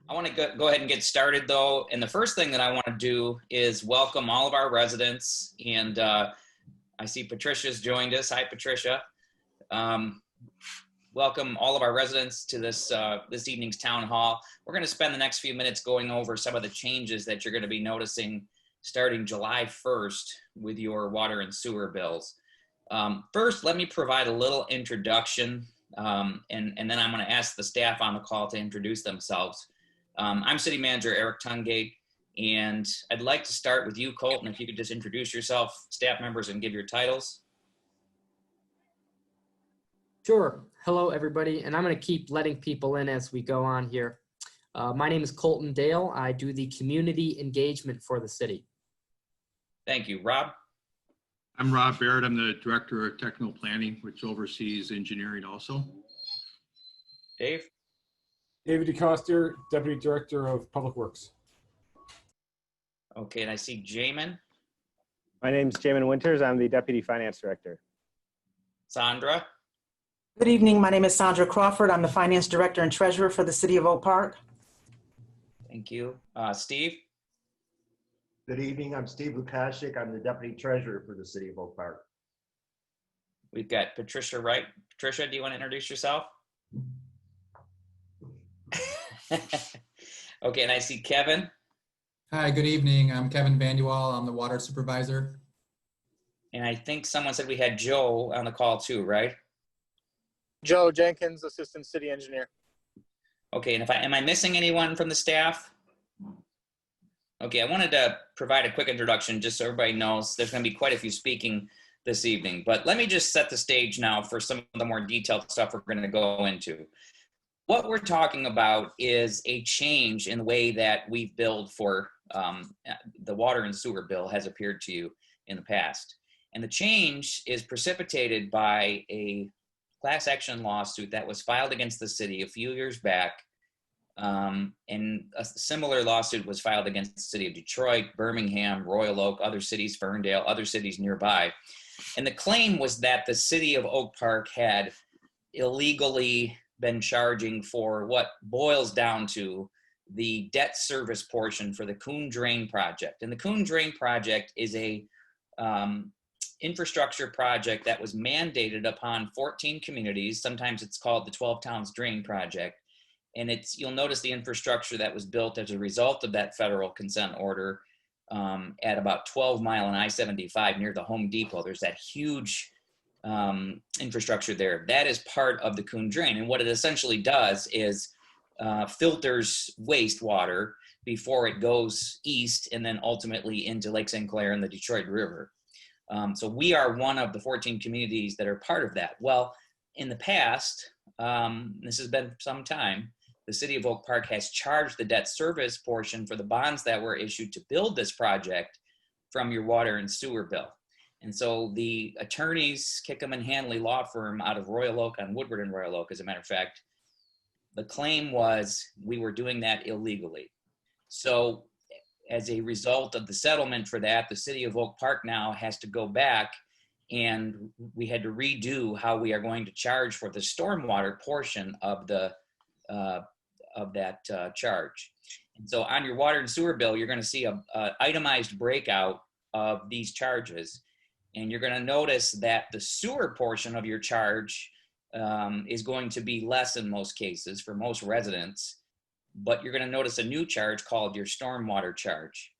I want to go ahead and get started though. And the first thing that I want to do is welcome all of our residents. And I see Patricia's joined us. Hi, Patricia. Welcome all of our residents to this evening's town hall. We're going to spend the next few minutes going over some of the changes that you're going to be noticing starting July 1st with your water and sewer bills. First, let me provide a little introduction, and then I'm going to ask the staff on the call to introduce themselves. I'm City Manager Eric Tungate, and I'd like to start with you, Colton, if you could just introduce yourself, staff members, and give your titles. Sure. Hello, everybody, and I'm going to keep letting people in as we go on here. My name is Colton Dale. I do the community engagement for the city. Thank you. Rob? I'm Rob Barrett. I'm the Director of Technical Planning, which oversees engineering also. Dave? David DeCoster, Deputy Director of Public Works. Okay, and I see Jamin. My name's Jamin Winters. I'm the Deputy Finance Director. Sandra? Good evening. My name is Sandra Crawford. I'm the Finance Director and Treasurer for the City of Oak Park. Thank you. Steve? Good evening. I'm Steve Lukashik. I'm the Deputy Treasurer for the City of Oak Park. We've got Patricia Wright. Patricia, do you want to introduce yourself? Okay, and I see Kevin. Hi, good evening. I'm Kevin Vandual. I'm the Water Supervisor. And I think someone said we had Joe on the call too, right? Joe Jenkins, Assistant City Engineer. Okay, and am I missing anyone from the staff? Okay, I wanted to provide a quick introduction just so everybody knows there's going to be quite a few speaking this evening, but let me just set the stage now for some of the more detailed stuff we're going to go into. What we're talking about is a change in the way that we've billed for the water and sewer bill has appeared to you in the past. And the change is precipitated by a class action lawsuit that was filed against the city a few years back. And a similar lawsuit was filed against the city of Detroit, Birmingham, Royal Oak, other cities, Ferndale, other cities nearby. And the claim was that the city of Oak Park had illegally been charging for what boils down to the debt service portion for the Coon Drain Project. And the Coon Drain Project is a infrastructure project that was mandated upon 14 communities. Sometimes it's called the 12 Towns Drain Project. And you'll notice the infrastructure that was built as a result of that federal consent order at about 12 Mile and I-75 near the Home Depot. There's that huge infrastructure there. That is part of the Coon Drain. And what it essentially does is filters wastewater before it goes east and then ultimately into Lake St. Clair and the Detroit River. So we are one of the 14 communities that are part of that. Well, in the past, this has been some time, the city of Oak Park has charged the debt service portion for the bonds that were issued to build this project from your water and sewer bill. And so the attorneys, Kickham and Hanley law firm out of Royal Oak on Woodward and Royal Oak, as a matter of fact, the claim was we were doing that illegally. So as a result of the settlement for that, the city of Oak Park now has to go back and we had to redo how we are going to charge for the stormwater portion of that charge. And so on your water and sewer bill, you're going to see a itemized breakout of these charges. And you're going to notice that the sewer portion of your charge is going to be less in most cases for most residents, but you're going to notice a new charge called your stormwater charge.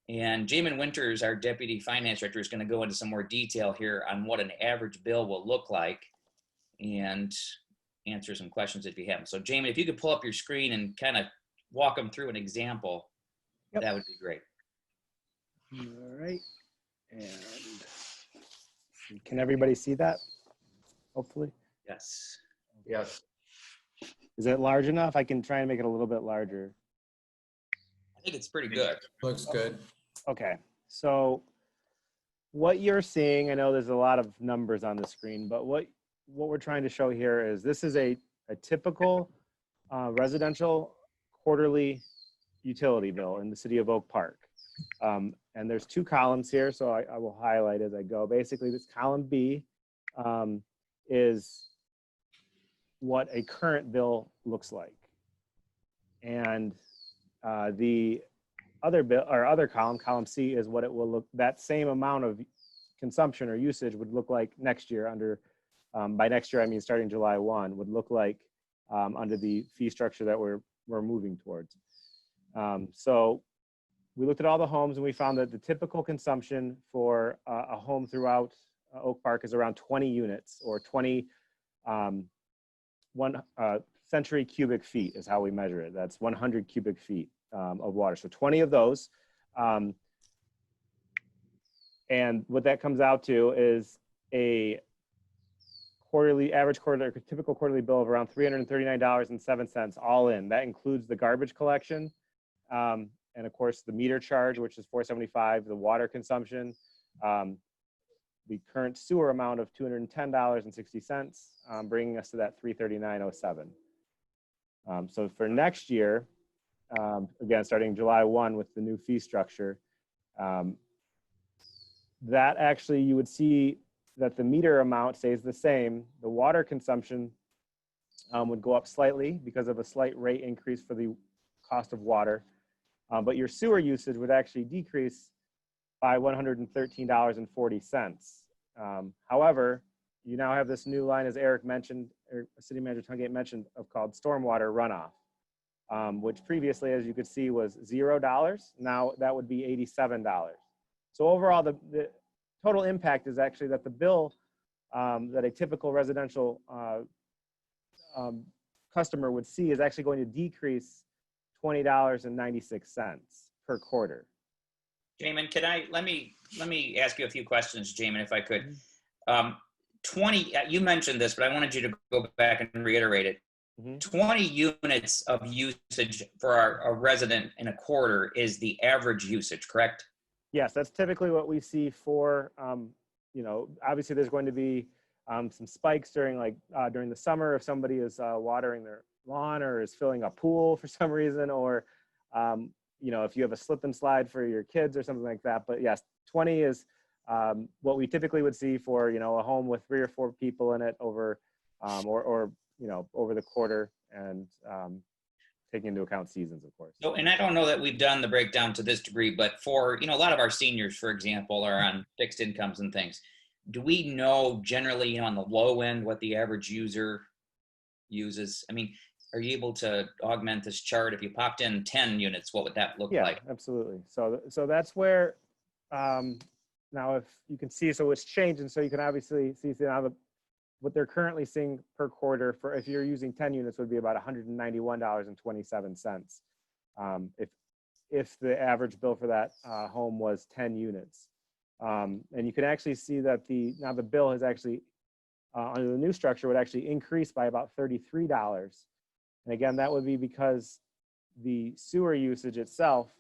And Jamin Winters, our Deputy Finance Director, is going to go into some more detail here on what an average bill will look like and answer some questions if you have them. So Jamin, if you could pull up your screen and kind of walk them through an example, that would be great. All right. And can everybody see that? Hopefully. Yes. Yes. Is it large enough? I can try and make it a little bit larger. I think it's pretty good. Looks good. Okay. So what you're seeing, I know there's a lot of numbers on the screen, but what we're trying to show here is this is a typical residential quarterly utility bill in the city of Oak Park. And there's two columns here, so I will highlight as I go. Basically, this column B is what a current bill looks like. And The other bill or other column C, is what it will look, that same amount of consumption or usage would look like next year under, by next year, I mean, starting July 1, would look like under the fee structure that we're moving towards. So we looked at all the homes and we found that the typical consumption for a home throughout Oak Park is around 20 units, or 20 century cubic feet is how we measure it. That's 100 cubic feet of water. So 20 of those. And what that comes out to is a typical quarterly bill of around $339.07 all in. That includes the garbage collection, and of course the meter charge, which is $475, the water consumption, the current sewer amount of $210.60, bringing us to that $339.07. So for next year, again, starting July 1 with the new fee structure, that actually you would see that the meter amount stays the same. The water consumption would go up slightly because of a slight rate increase for the cost of water. But your sewer usage would actually decrease by $113.40. However, you now have this new line, as Eric mentioned, or City Manager Tungate mentioned, called stormwater runoff, which previously, as you could see, was $0. Now that would be $87. So overall, the total impact is actually that the bill that a typical residential customer would see is actually going to decrease $20.96 per quarter. Jamin, let me ask you a few questions, Jamin, if I could. 20, you mentioned this, but I wanted you to go back and reiterate it. 20 units of usage for a resident in a quarter is the average usage, correct? Yes, that's typically what we see for, obviously there's going to be some spikes during the summer if somebody is watering their lawn or is filling a pool for some reason, or, if you have a slip and slide for your kids or something like that. But yes, 20 is what we typically would see for, a home with 3 or 4 people in it over, over the quarter, and taking into account seasons, of course. So, and I don't know that we've done the breakdown to this degree, but for, a lot of our seniors, for example, are on fixed incomes and things. Do we know generally, on the low end, what the average user uses? I mean, are you able to augment this chart? If you popped in 10 units, what would that look like? Yeah, absolutely. So that's where, now if you can see, so it's changed. And so you can obviously see now what they're currently seeing per quarter for, if you're using 10 units, would be about $191.27. If the average bill for that home was 10 units. And you can actually see that now the bill has actually, under the new structure, would actually increase by about $33. And again, that would be because the sewer usage itself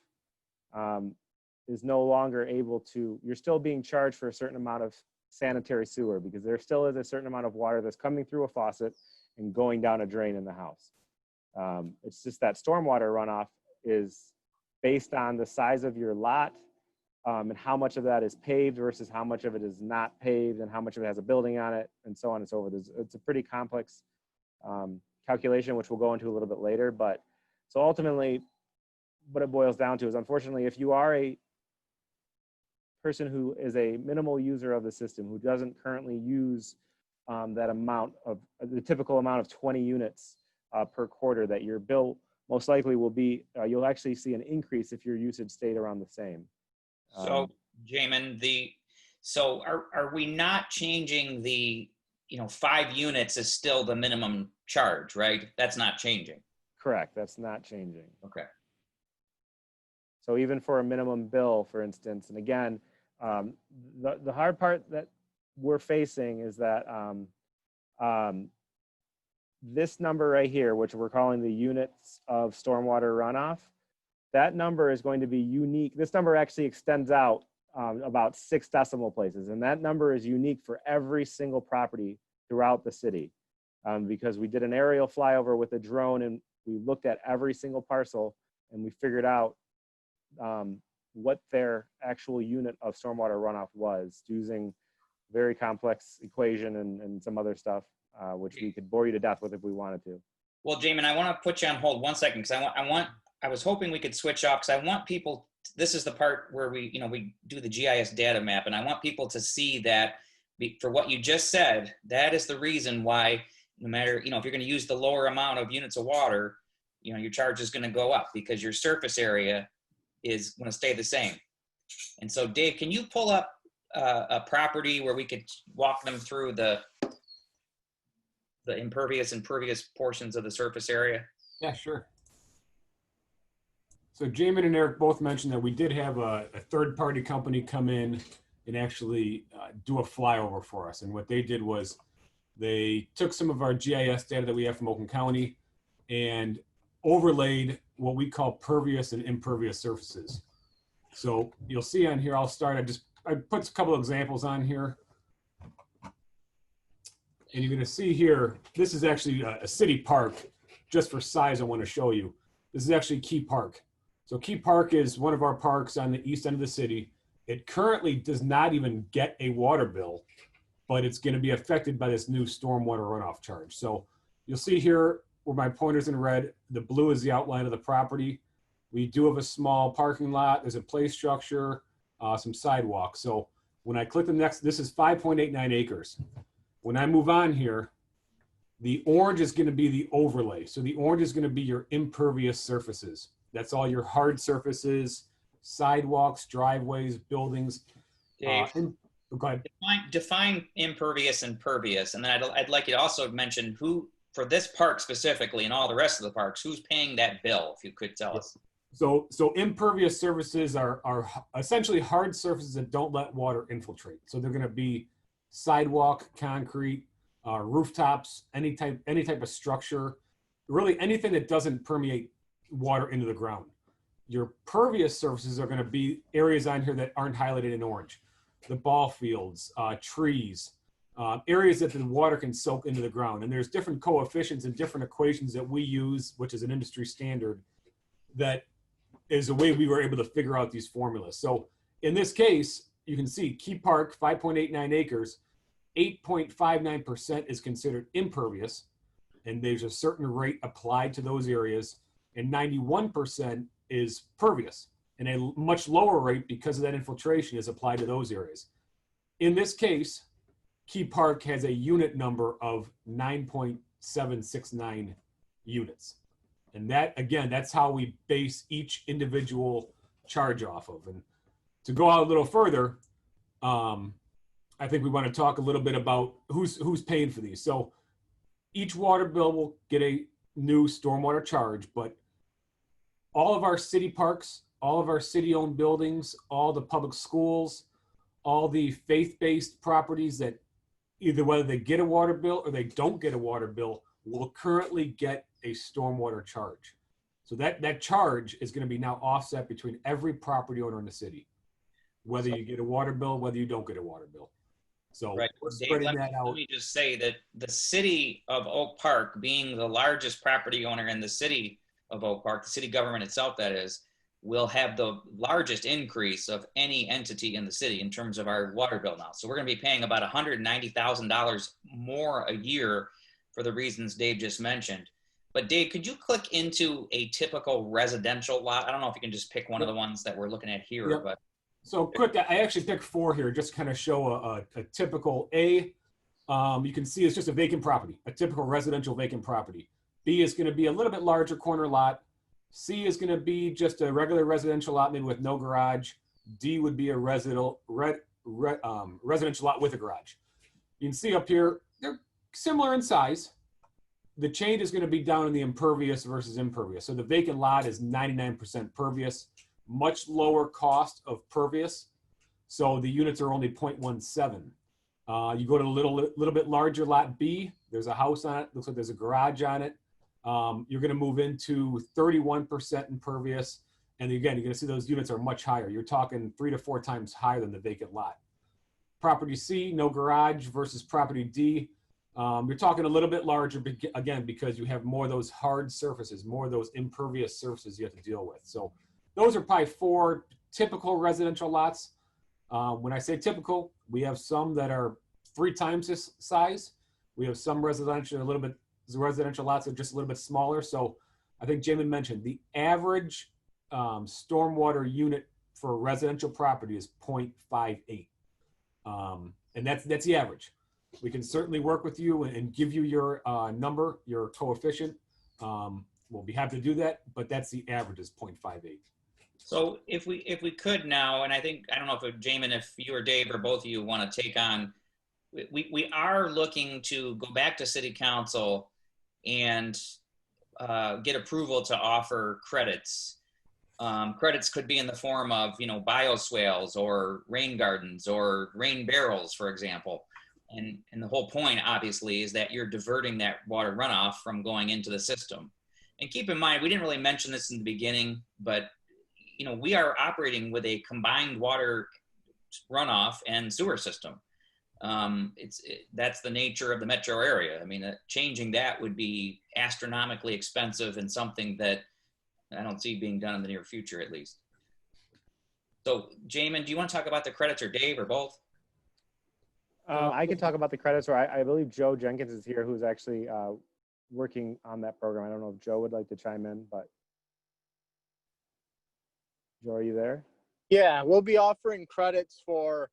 is no longer able to, you're still being charged for a certain amount of sanitary sewer, because there still is a certain amount of water that's coming through a faucet and going down a drain in the house. It's just that stormwater runoff is based on the size of your lot, and how much of that is paved versus how much of it is not paved, and how much of it has a building on it, and so on and so forth. It's a pretty complex calculation, which we'll go into a little bit later. But so ultimately, what it boils down to is, unfortunately, if you are a person who is a minimal user of the system, who doesn't currently use that amount of the typical amount of 20 units per quarter, that your bill most likely will be, you'll actually see an increase if your usage stayed around the same. So, Jamin, so are we not changing the, 5 units is still the minimum charge, right? That's not changing. Correct. That's not changing. Okay. So even for a minimum bill, for instance, and again, the hard part that we're facing is that this number right here, which we're calling the units of stormwater runoff, that number is going to be unique. This number actually extends out about 6 decimal places, and that number is unique for every single property throughout the city, because we did an aerial flyover with a drone, and we looked at every single parcel, and we figured out what their actual unit of stormwater runoff was, using very complex equation and some other stuff, which we could bore you to death with if we wanted to. Well, Jamin, I want to put you on hold 1 second, because I was hoping we could switch off because I want people, this is the part where we do the GIS data map, and I want people to see that for what you just said, that is the reason why no matter, if you're going to use the lower amount of units of water, your charge is going to go up because your surface area is going to stay the same. And so Dave, can you pull up a property where we could walk them through the impervious and pervious portions of the surface area? Yeah, sure. So Jamin and Eric both mentioned that we did have a third-party company come in and actually do a flyover for us. And what they did was they took some of our GIS data that we have from Oakland County and overlaid what we call pervious and impervious surfaces. So you'll see on here, I'll start, I put a couple of examples on here. And you're gonna see here, this is actually a city park. Just for size, I wanna show you. This is actually Key Park. So Key Park is one of our parks on the east end of the city. It currently does not even get a water bill, but it's gonna be affected by this new stormwater runoff charge. So you'll see here where my pointer's in red, the blue is the outline of the property. We do have a small parking lot. There's a play structure, some sidewalks. So when I click the next, this is 5.89 acres. When I move on here, the orange is going to be the overlay. So the orange is going to be your impervious surfaces. That's all your hard surfaces, sidewalks, driveways, buildings. Dave, go ahead. Define impervious and pervious. And then I'd like you to also mention who, for this park specifically and all the rest of the parks, who's paying that bill, if you could tell us. So impervious surfaces are essentially hard surfaces that don't let water infiltrate. So they're going to be sidewalk, concrete, rooftops, any type of structure, really anything that doesn't permeate water into the ground. Your pervious surfaces are going to be areas on here that aren't highlighted in orange. The ball fields, trees, areas that the water can soak into the ground. And there's different coefficients and different equations that we use, which is an industry standard, that is the way we were able to figure out these formulas. So in this case, you can see Key Park, 5.89 acres, 8.59% is considered impervious, and there's a certain rate applied to those areas, and 91% is pervious, and a much lower rate because of that infiltration is applied to those areas. In this case, Key Park has a unit number of 9.769 units. And that, again, that's how we base each individual charge off of. And to go out a little further, I think we want to talk a little bit about who's paying for these. So each water bill will get a new stormwater charge, but all of our city parks, all of our city-owned buildings, all the public schools, all the faith-based properties that either whether they get a water bill or they don't get a water bill will currently get a stormwater charge. So that charge is going to be now offset between every property owner in the city, whether you get a water bill, whether you don't get a water bill. So right. we're Dave, spreading that out. Let me just say that the city of Oak Park, being the largest property owner in the city of Oak Park, the city government itself, that is, will have the largest increase of any entity in the city in terms of our water bill now. So we're going to be paying about $190,000 more a year for the reasons Dave just mentioned. But Dave, could you click into a typical residential lot? I don't know if you can just pick one of the ones that we're looking at here, Yep. but. So quick, I actually picked 4 here, just to kind of show a typical A. You can see it's just a vacant property, a typical residential vacant property. B is going to be a little bit larger corner lot. C is going to be just a regular residential lot, maybe with no garage. D would be a residential lot with a garage. You can see up here, they're similar in size. The change is going to be down in the impervious versus impervious. So the vacant lot is 99% pervious, much lower cost of pervious. So the units are only 0.17. You go to a little bit larger lot B, there's a house on it, looks like there's a garage on it. You're going to move into 31% impervious. And again, you're going to see those units are much higher. You're talking 3 to 4 times higher than the vacant lot. Property C, no garage versus property D. You're talking a little bit larger, again, because you have more of those hard surfaces, more of those impervious surfaces you have to deal with. So those are probably 4 typical residential lots. When I say typical, we have some that are 3 times this size. We have some residential lots that are just a little bit smaller. So I think Jamin mentioned the average stormwater unit for a residential property is 0.58. And that's the average. We can certainly work with you and give you your number, your coefficient. We'll be happy to do that, but that's the average is 0.58. So if we could now, and I don't know if Jamin, if you or Dave or both of you want to take on, we are looking to go back to City Council and get approval to offer credits. Credits could be in the form of, bioswales or rain gardens or rain barrels, for example. And the whole point, obviously, is that you're diverting that water runoff from going into the system. And keep in mind, we didn't really mention this in the beginning, but we are operating with a combined water runoff and sewer system. That's the nature of the metro area. I mean, changing that would be astronomically expensive and something that I don't see being done in the near future, at least. So, Jamin, do you want to talk about the credits, or Dave, or both? I can talk about the credits, or I believe Joe Jenkins is here, who's actually working on that program. I don't know if Joe would like to chime in, but Joe, are you there? Yeah, we'll be offering credits for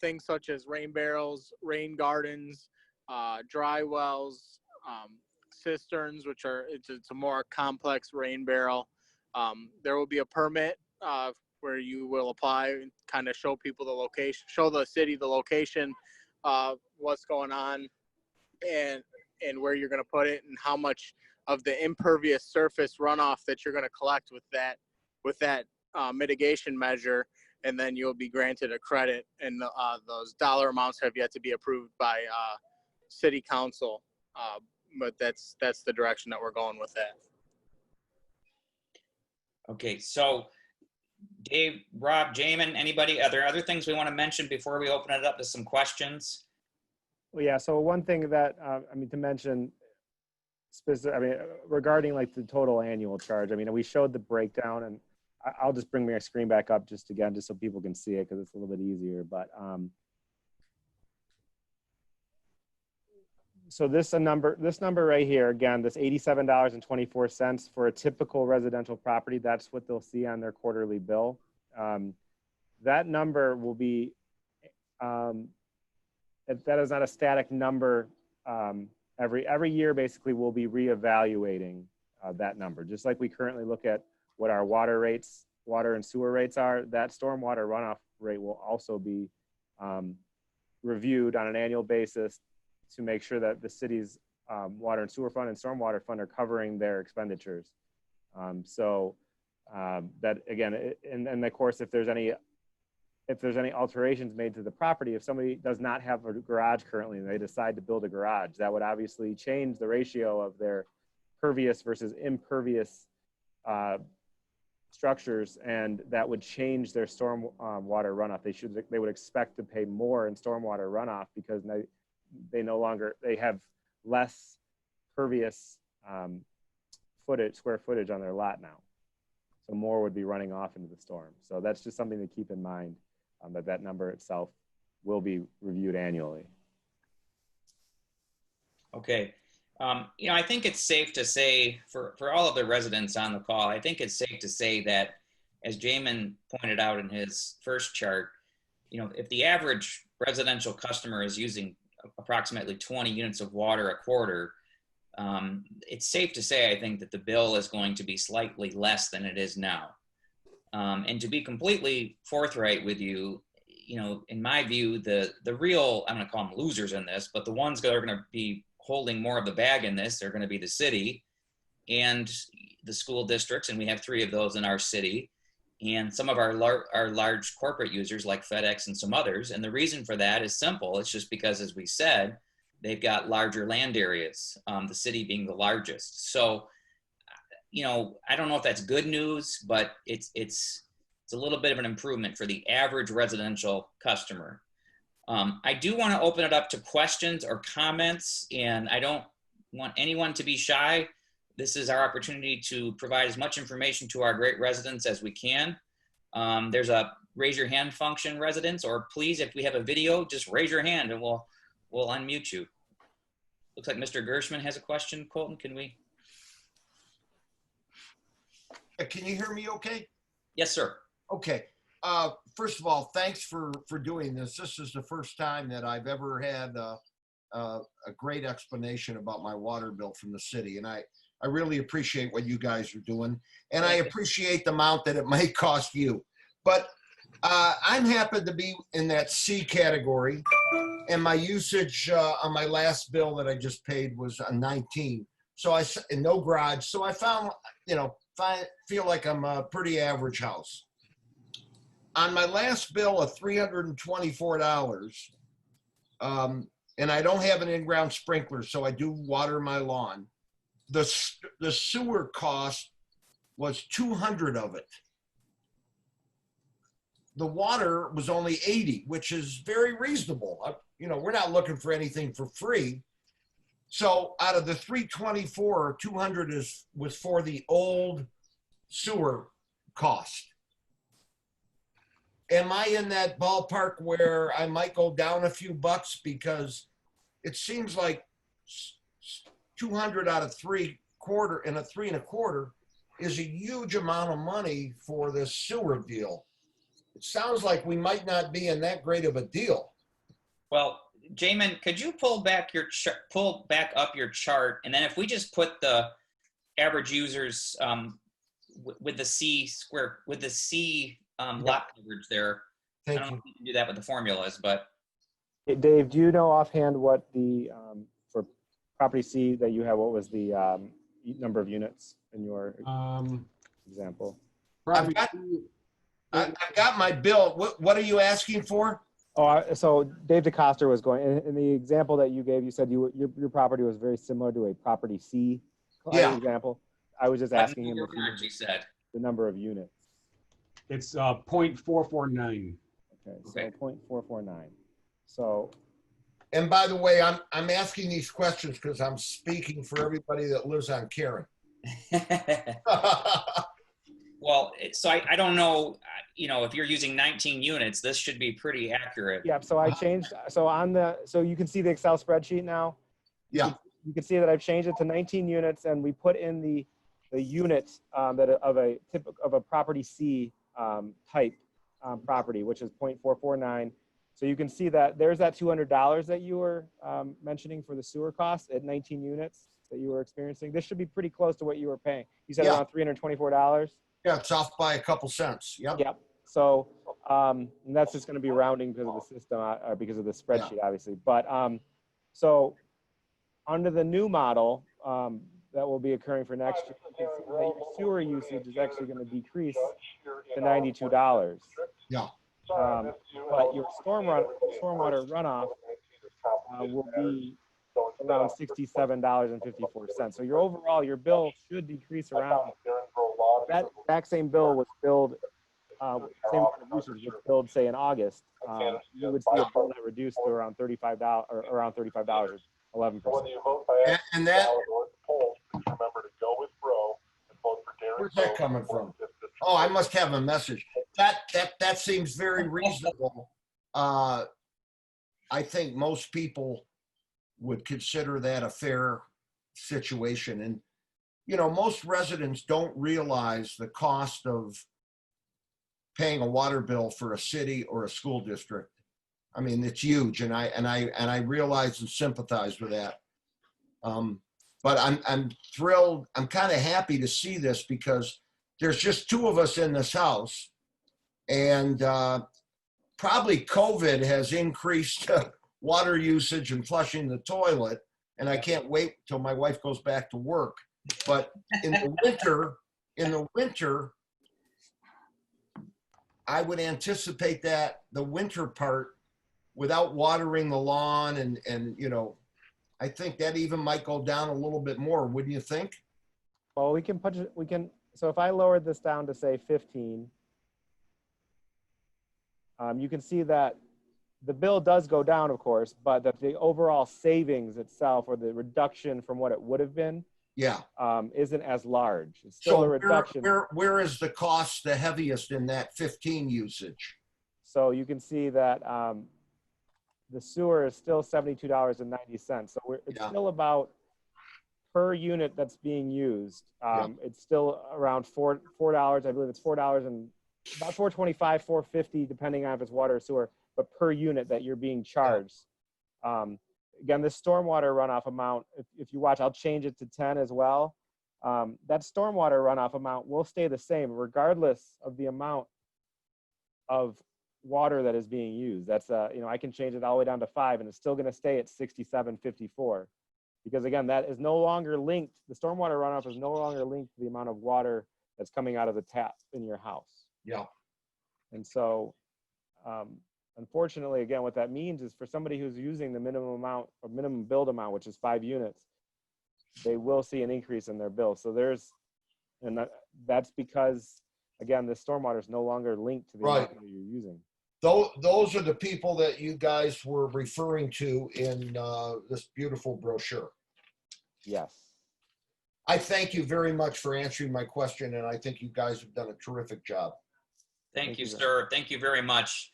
things such as rain barrels, rain gardens, dry wells, cisterns, which are it's a more complex rain barrel. There will be a permit where you will apply and kind of show people the location, show the city the location, what's going on, and where you're going to put it, and how much of the impervious surface runoff that you're going to collect with that mitigation measure, and then you'll be granted a credit. And those dollar amounts have yet to be approved by City Council, but that's the direction that we're going with that. Okay, so Dave, Rob, Jamin, anybody, are there other things we want to mention before we open it up to some questions? Well, yeah. So one thing that to mention, regarding like the total annual charge. We showed the breakdown, and I'll just bring my screen back up just so people can see it, because it's a little bit easier. But so this number right here, again, this $87.24 for a typical residential property. That's what they'll see on their quarterly bill. That number will be, that is not a static number. Every year, basically, we'll be reevaluating that number. Just like we currently look at what our water and sewer rates are, that stormwater runoff rate will also be reviewed on an annual basis to make sure that the city's water and sewer fund and stormwater fund are covering their expenditures. That again, and of course, if there's any alterations made to the property, if somebody does not have a garage currently and they decide to build a garage, that would obviously change the ratio of their pervious versus impervious structures, and that would change their storm water runoff. They would expect to pay more in stormwater runoff because they have less pervious square footage on their lot now. So more would be running off into the storm. So that's just something to keep in mind, that number itself will be reviewed annually. Okay. I think it's safe to say for all of the residents on the call, I think it's safe to say that, as Jamin pointed out in his first chart, if the average residential customer is using approximately 20 units of water a quarter, it's safe to say, I think, that the bill is going to be slightly less than it is now. And to be completely forthright with you, in my view, the real, I'm going to call them losers in this, but the ones that are going to be holding more of the bag in this are going to be the city and the school districts, and we have 3 of those in our city, and some of our large corporate users like FedEx and some others. And the reason for that is simple. It's just because, as we said, they've got larger land areas, the city being the largest. So, I don't know if that's good news, but it's a little bit of an improvement for the average residential customer. I do want to open it up to questions or comments, and I don't want anyone to be shy. This is our opportunity to provide as much information to our great residents as we can. There's a raise your hand function, residents, or please, if we have a video, just raise your hand and we'll unmute you. Looks like Mr. Gershman has a question. Colton, can we? Can you hear me okay? Yes, sir. Okay. First of all, thanks for doing this. This is the first time that I've ever had a great explanation about my water bill from the city. And I really appreciate what you guys are doing. And I appreciate the amount that it might cost you. But I'm happy to be in that C category. And my usage on my last bill that I just paid was 19. So and no garage. So I found, feel like I'm a pretty average house. On my last bill of $324, and I don't have an in-ground sprinkler, so I do water my lawn. The sewer cost was 200 of it. The water was only 80, which is very reasonable. We're not looking for anything for free. So out of the 324, 200 was for the old sewer cost. Am I in that ballpark where I might go down a few bucks? Because it seems like 200 out of 3/4 and a 3 1/4 is a huge amount of money for this sewer deal. It sounds like we might not be in that great of a deal. Well, Jamin, could you pull back up your chart, and then if we just put the average users with the C lot coverage there. Thank I don't know you. if you can do that with the formulas, but Hey, Dave, do you know offhand what the, for property C that you have, what was the number of units in your example? I've got my bill. What are you asking for? Oh, so Dave DeCoster was going, in the example that you gave, you said your property was very similar to a property C example. I was just asking him the number of units. It's 0.449. Okay, so 0.449. So, and by the way, I'm asking these questions because I'm speaking for everybody that lives on Karen. Well, so I don't know, if you're using 19 units, this should be pretty accurate. Yeah, so I changed, so you can see the Excel spreadsheet now. Yeah. You can see that I've changed it to 19 units, and we put in the units of a property C type property, which is 0.449. So you can see that there's that $200 that you were mentioning for the sewer cost at 19 units that you were experiencing. This should be pretty close to what you were paying. You said around $324. Yeah, it's off by a couple cents. Yep. Yep. So and that's just going to be rounding because of the system, or because of the spreadsheet, obviously. But so under the new model that will be occurring for next year, you can see that your sewer usage is actually going to decrease to $92. Yeah. But your stormwater runoff will be around $67.54. So your bill should decrease around. That exact same bill was billed, same usage was billed, say, in August. You would see a bill that reduced to around $35 or around $35, 11%. And that. Where's that coming from? Oh, I must have a message. That seems very reasonable. I think most people would consider that a fair situation. And, most residents don't realize the cost of paying a water bill for a city or a school district. I mean, it's huge, and I realize and sympathize with that. But I'm thrilled. I'm kind of happy to see this because there's just two of us in this house, and probably COVID has increased water usage and flushing the toilet. And I can't wait till my wife goes back to work. But in the winter, I would anticipate that the winter part, without watering the lawn and I think that even might go down a little bit more. Wouldn't you think? Well, so if I lowered this down to say 15, you can see that the bill does go down, of course, but that the overall savings itself, or the reduction from what it would have been, isn't as large. It's still a reduction. Where is the cost the heaviest in that 15 usage? So you can see that the sewer is still $72.90. So it's still about per unit that's being used, it's still around $4. I believe it's $4 and about $4.25, $4.50, depending on if it's water or sewer, but per unit that you're being charged. Again, this stormwater runoff amount, if you watch, I'll change it to 10 as well. That stormwater runoff amount will stay the same regardless of the amount of water that is being used. That's I can change it all the way down to 5 and it's still going to stay at 67.54, because again, that is no longer linked. The stormwater runoff is no longer linked to the amount of water that's coming out of the tap in your house. Yeah. And so unfortunately, again, what that means is for somebody who's using the minimum amount or minimum billed amount, which is 5 units, they will see an increase in their bill. So that's because, again, the stormwater is no longer linked to the amount that you're using. Those are the people that you guys were referring to in this beautiful brochure. Yes. I thank you very much for answering my question, and I think you guys have done a terrific job. Thank you, sir. Thank you very much.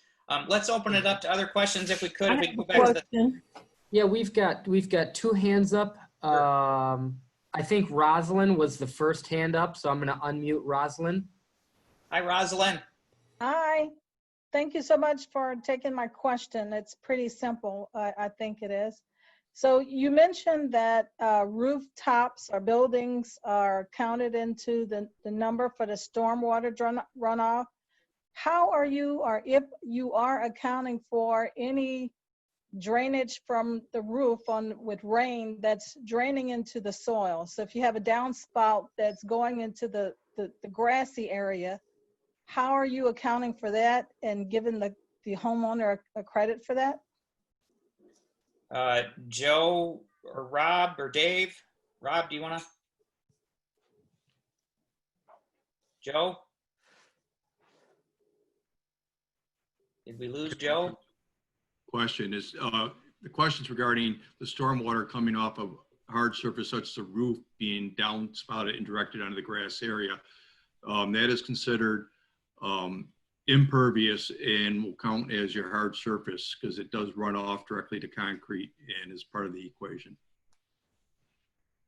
Let's open it up to other questions if we could. If we go back to the... Yeah, we've got 2 hands up. I think Rosalind was the first hand up, so I'm going to unmute Rosalind. Hi, Rosalind. Hi. Thank you so much for taking my question. It's pretty simple, I think it is. So you mentioned that rooftops or buildings are counted into the number for the stormwater runoff. How are you, or if you are accounting for any drainage from the roof with rain that's draining into the soil? So if you have a downspout that's going into the grassy area, how are you accounting for that and giving the homeowner a credit for that? Joe or Rob or Dave? Rob, do you want to? Joe? Did we lose Joe? Question is, the question's regarding the stormwater coming off of hard surface such as the roof being downspouted and directed onto the grass area. That is considered impervious and will count as your hard surface because it does run off directly to concrete and is part of the equation.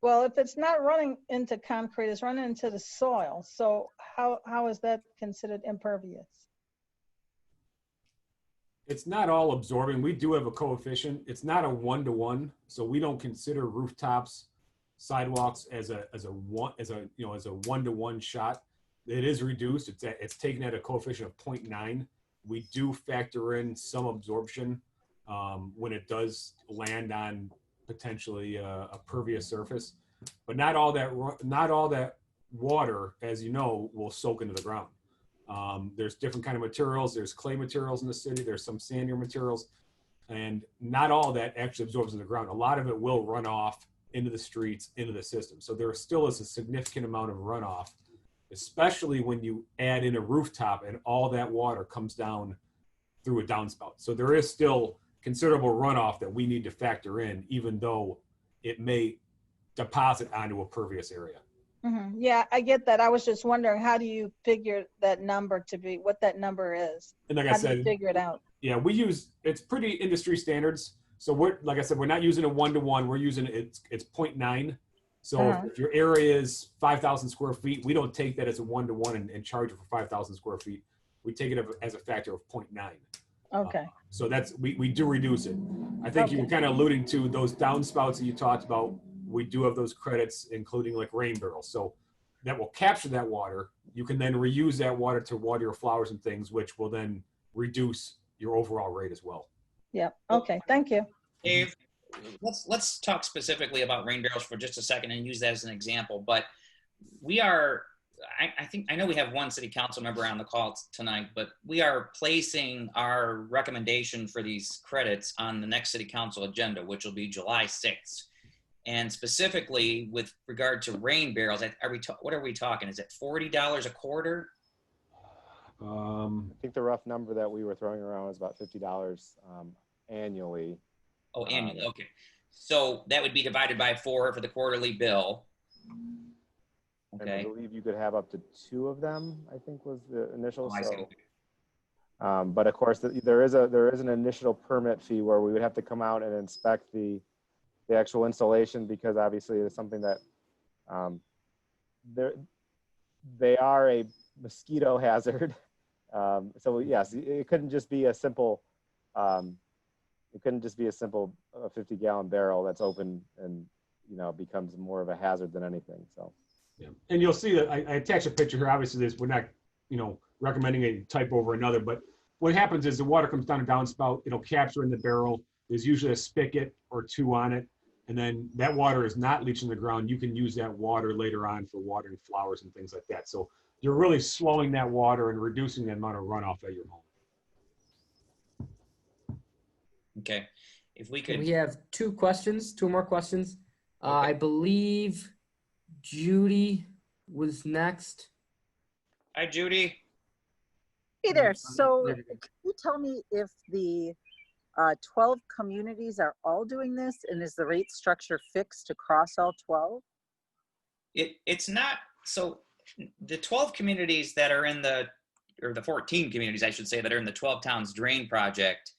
Well, if it's not running into concrete, it's running into the soil. So how is that considered impervious? It's not all absorbing. We do have a coefficient. It's not a 1-to-1, so we don't consider rooftops, sidewalks as a 1-to-1 shot. It is reduced. It's taken at a coefficient of 0.9. We do factor in some absorption when it does land on potentially a pervious surface, but not all that water, as you know, will soak into the ground. There's different kind of materials. There's clay materials in the city. There's some sandier materials, and not all that actually absorbs in the ground. A lot of it will run off into the streets, into the system. So there still is a significant amount of runoff, especially when you add in a rooftop and all that water comes down through a downspout. So there is still considerable runoff that we need to factor in, even though it may deposit onto a pervious area. Mm-hmm. Yeah, I get that. I was just wondering, how do you figure that number to be, what that number is? And like how I said, do you figure it out? Yeah, it's pretty industry standards. So like I said, we're not using a 1-to-1. We're using it's 0.9. So if your area is 5,000 square feet, we don't take that as a 1-to-1 and charge it for 5,000 square feet. We take it as a factor of 0.9. Okay. So we do reduce it. I think you were kind of alluding to those downspouts that you talked about. We do have those credits, including like rain barrels. So that will capture that water. You can then reuse that water to water your flowers and things, which will then reduce your overall rate as well. Yeah. Okay. Thank you. Dave, let's talk specifically about rain barrels for just a second and use that as an example. But we are, I know we have one city council member on the call tonight, but we are placing our recommendation for these credits on the next city council agenda, which will be July 6th. And specifically with regard to rain barrels, what are we talking? Is it $40 a quarter? I think the rough number that we were throwing around was about $50 annually. Oh, annually. Okay. So that would be divided by 4 for the quarterly bill. Okay. And I believe you could have up to 2 of them, I think was the initial. Oh, I see. But of course, there is an initial permit fee where we would have to come out and inspect the the actual installation, because obviously it's something that they are a mosquito hazard. So yes, it couldn't just be a simple, it couldn't just be a simple 50-gallon barrel that's open and, you know, becomes more of a hazard than anything. So. Yeah. And you'll see that I attach a picture here. Obviously, we're not, you know, recommending a type over another, but what happens is the water comes down a downspout, it'll capture in the barrel. There's usually a spigot or two on it. And then that water is not leaching the ground. You can use that water later on for watering flowers and things like that. So you're really slowing that water and reducing the amount of runoff at your home. Okay. If we could. We have two more questions. Okay. I believe Judy was next. Hi, Judy. Hey there. So can you tell me if the 12 communities are all doing this, and is the rate structure fixed across all 12? It's not. So the 12 communities that are in the 14 communities, I should say, that are in the 12 Towns Drain Project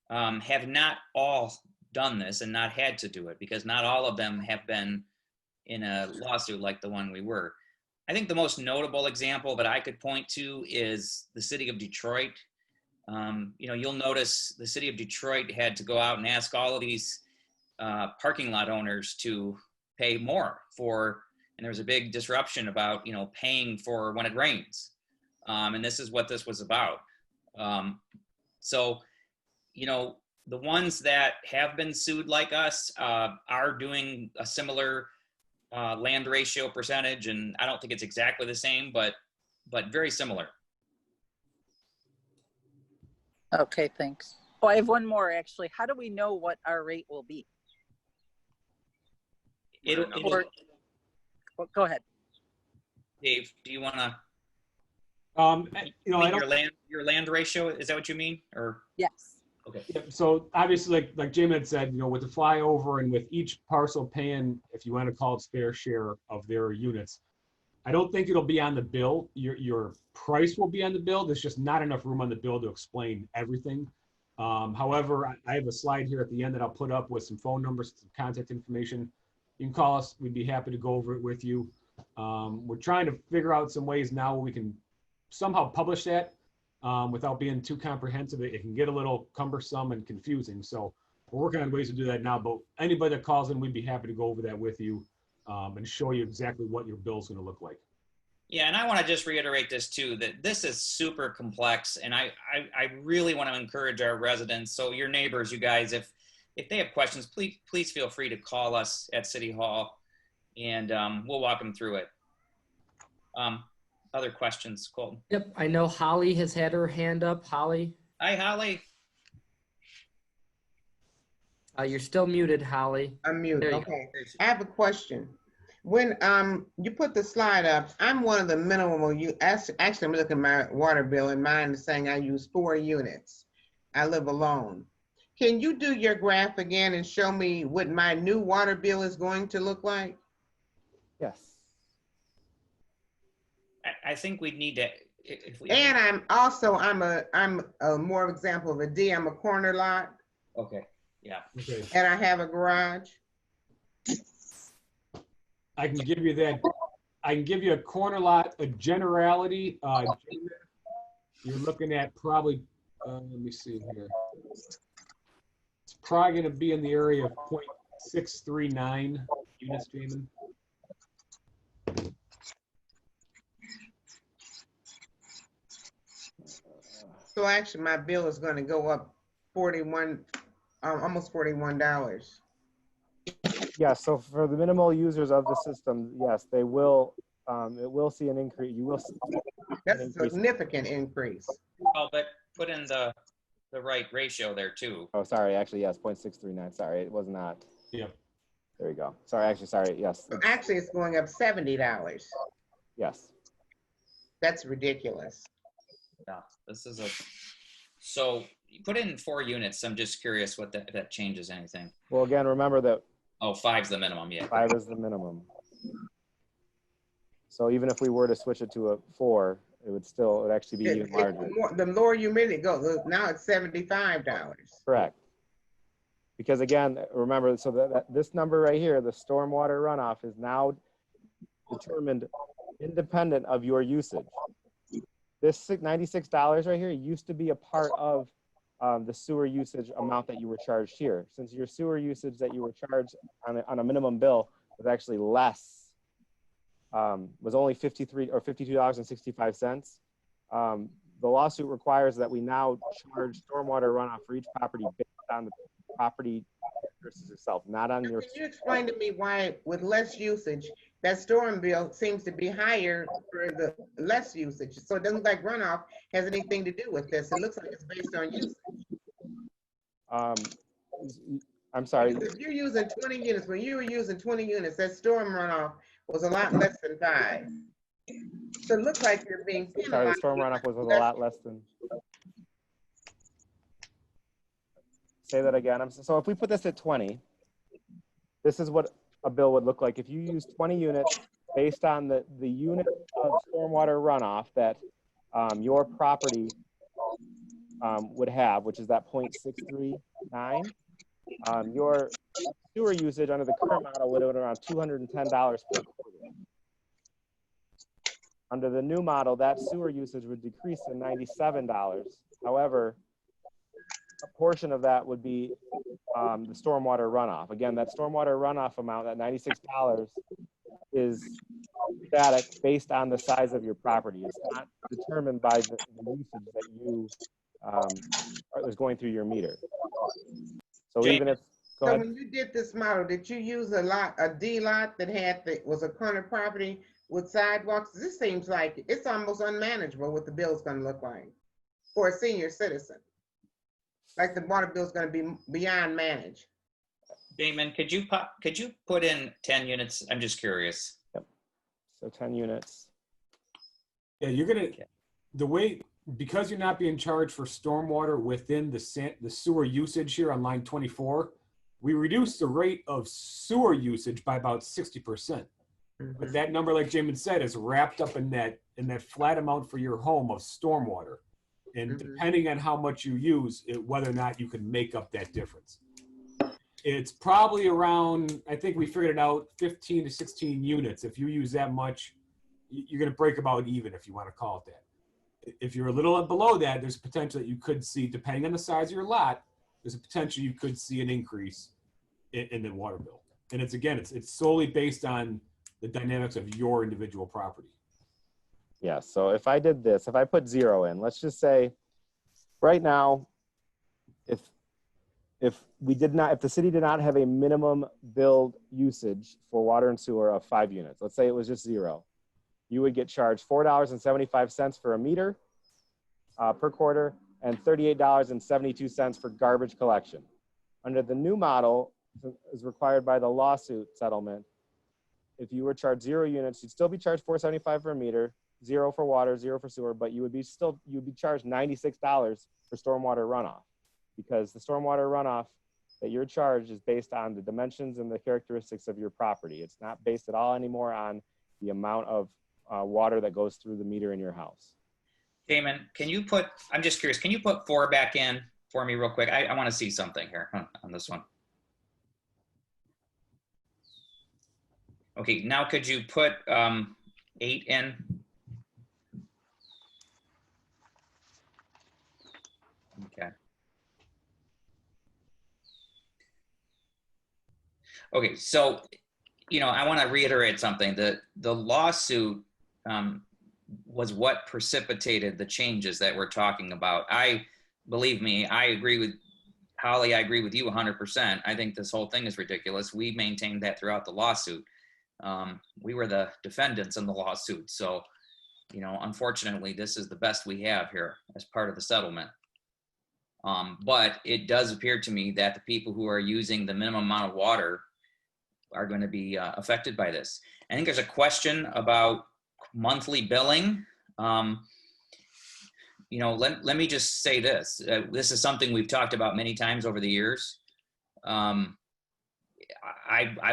have not all done this and not had to do it, because not all of them have been in a lawsuit like the one we were. I think the most notable example that I could point to is the city of Detroit. You know, you'll notice the city of Detroit had to go out and ask all of these parking lot owners to pay more for, and there was a big disruption about, you know, paying for when it rains. And this is what this was about. So, you know, the ones that have been sued like us are doing a similar land ratio percentage, and I don't think it's exactly the same, but very similar. Okay, thanks. Oh, I have one more actually. How do we know what our rate will be? Go ahead. Dave, do you want to? You know, your land ratio, is that what you mean? Or yes. Okay. Yeah, so obviously, like Jamie had said, you know, with the flyover and with each parcel paying, if you want to call it, fair share of their units, I don't think it'll be on the bill. Your price will be on the bill. There's just not enough room on the bill to explain everything. However, I have a slide here at the end that I'll put up with some phone numbers, some contact information. You can call us. We'd be happy to go over it with you. We're trying to figure out some ways now where we can somehow publish that without being too comprehensive. It can get a little cumbersome and confusing. So we're working on ways to do that now, but anybody that calls in, we'd be happy to go over that with you and show you exactly what your bill is going to look like. Yeah, and I want to just reiterate this too, that this is super complex, and I really want to encourage our residents, so your neighbors, you guys, if they have questions, please feel free to call us at City Hall, and we'll walk them through it. Other questions, Colton? Yep, I know Holly has had her hand up. Holly? Hi, Holly. You're still muted, Holly. I'm muted. Okay. I have a question. When you put the slide up, I'm one of the minimum. Actually, I'm looking at my water bill, and mine is saying I use 4 units. I live alone. Can you do your graph again and show me what my new water bill is going to look like? Yes. I think we'd need to. And I'm a more example of a D. I'm a corner lot. Okay. Yeah. Okay. And I have a garage. I can give you that. I can give you a corner lot, a generality. You're looking at probably, let me see here. It's probably going to be in the area of 0.639 units, Jamin. So actually my bill is going to go up almost $41. Yeah, so for the minimal users of the system, yes, they will, it will see an increase. You will see That's a significant increase. Oh, but put in the right ratio there too. Oh, sorry, actually, yes, 0.639. Sorry, it was not. Yeah. There we go. Sorry, yes. So actually, it's going up $70. Yes. That's ridiculous. Yeah, this is so you put in 4 units. I'm just curious if that changes anything. Well, again, remember that. Oh, 5's the minimum, yeah. 5 is the minimum. So even if we were to switch it to a 4, it would actually be even larger. The lower you made it go, now it's $75. Correct. Because again, remember, so that this number right here, the stormwater runoff, is now determined independent of your usage. This $96 right here used to be a part of the sewer usage amount that you were charged here. Since your sewer usage that you were charged on a minimum bill was actually less, was only $53 or $52.65. The lawsuit requires that we now charge stormwater runoff for each property based on the property characteristics itself, not on your. Can you explain to me why, with less usage, that storm bill seems to be higher for the less usage? So it doesn't look like runoff has anything to do with this. It looks like it's based on usage. I'm sorry. Because if you're using 20 units, when you were using 20 units, that storm runoff was a lot less than 5. So it looks like you're being penalized. Sorry, the storm runoff was a lot less than. Say that again. So if we put this at 20, this is what a bill would look like if you use 20 units based on the unit of stormwater runoff that your property would have, which is that 0.639. Your sewer usage under the current model would have been around $210 per quarter. Under the new model, that sewer usage would decrease to $97. However, a portion of that would be the stormwater runoff. Again, that stormwater runoff amount, that $96, is static based on the size of your property. It's not determined by the usage that you is going through your meter. So even if, so when you did this model, did you use a D lot that was a corner property with sidewalks? This seems like it's almost unmanageable what the bill's going to look like for a senior citizen. Like the water bill's going to be beyond managed. Damon, could you put in 10 units? I'm just curious. Yep. So 10 units. Yeah, you're gonna the way, because you're not being charged for stormwater within the sewer usage here on line 24, we reduced the rate of sewer usage by about 60%. But that number, like Jamin said, is wrapped up in that flat amount for your home of stormwater. And depending on how much you use, whether or not you can make up that difference. It's probably around, I think we figured it out, 15 to 16 units. If you use that much, you're going to break about even, if you want to call it that. If you're a little below that, there's a potential that you could see, depending on the size of your lot, there's a potential you could see an increase in the water bill. And it's solely based on the dynamics of your individual property. Yeah, so if I did this, if I put 0 in, let's just say right now, if the city did not have a minimum billed usage for water and sewer of 5 units, let's say it was just 0, you would get charged $4.75 for a meter per quarter and $38.72 for garbage collection. Under the new model, as required by the lawsuit settlement, if you were charged 0 units, you'd still be charged $4.75 for a meter, 0 for water, 0 for sewer, but you'd be charged $96 for stormwater runoff, because the stormwater runoff that you're charged is based on the dimensions and the characteristics of your property. It's not based at all anymore on the amount of water that goes through the meter in your house. Damon, I'm just curious, can you put 4 back in for me real quick? I want to see something here on this one. Okay, now could you put 8 in? Okay. Okay, so, I want to reiterate something. The lawsuit was what precipitated the changes that we're talking about. Believe me, I agree with Holly. I agree with you 100%. I think this whole thing is ridiculous. We maintained that throughout the lawsuit. We were the defendants in the lawsuit. So, unfortunately, this is the best we have here as part of the settlement. But it does appear to me that the people who are using the minimum amount of water are going to be affected by this. I think there's a question about monthly billing. Let me just say this. This is something we've talked about many times over the years. I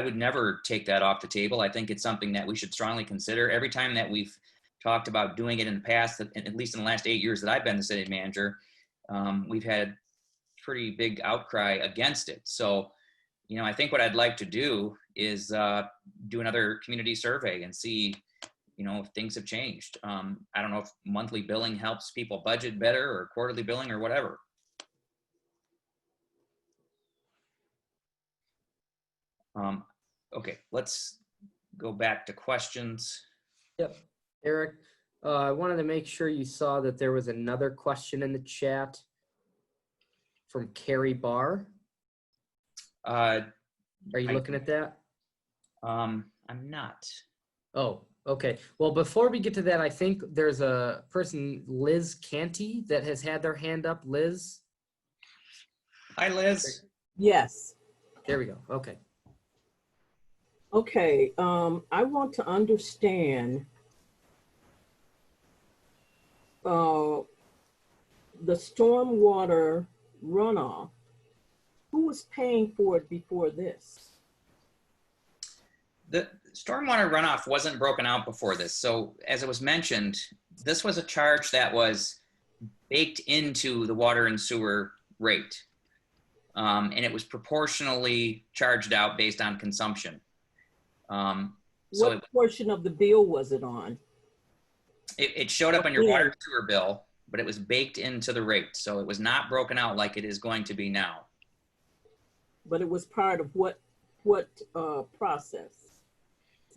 would never take that off the table. I think it's something that we should strongly consider. Every time that we've talked about doing it in the past, at least in the last 8 years that I've been the city manager, we've had pretty big outcry against it. So, you know, I think what I'd like to do is do another community survey and see, you know, if things have changed. I don't know if monthly billing helps people budget better or quarterly billing or whatever. Okay, let's go back to questions. Yep. Eric, I wanted to make sure you saw that there was another question in the chat from Carrie Barr. Are you looking at that? I'm not. Oh, okay. Well, before we get to that, I think there's a person, Liz Canty, that has had their hand up. Liz? Hi, Liz. Yes. There we go. Okay. Okay. I want to understand the stormwater runoff. Who was paying for it before this? The stormwater runoff wasn't broken out before this. So as it was mentioned, this was a charge that was baked into the water and sewer rate. And it was proportionally charged out based on consumption. What portion of the bill was it on? It showed up on your water and sewer bill, but it was baked into the rate. So it was not broken out like it is going to be now. But it was part of what process?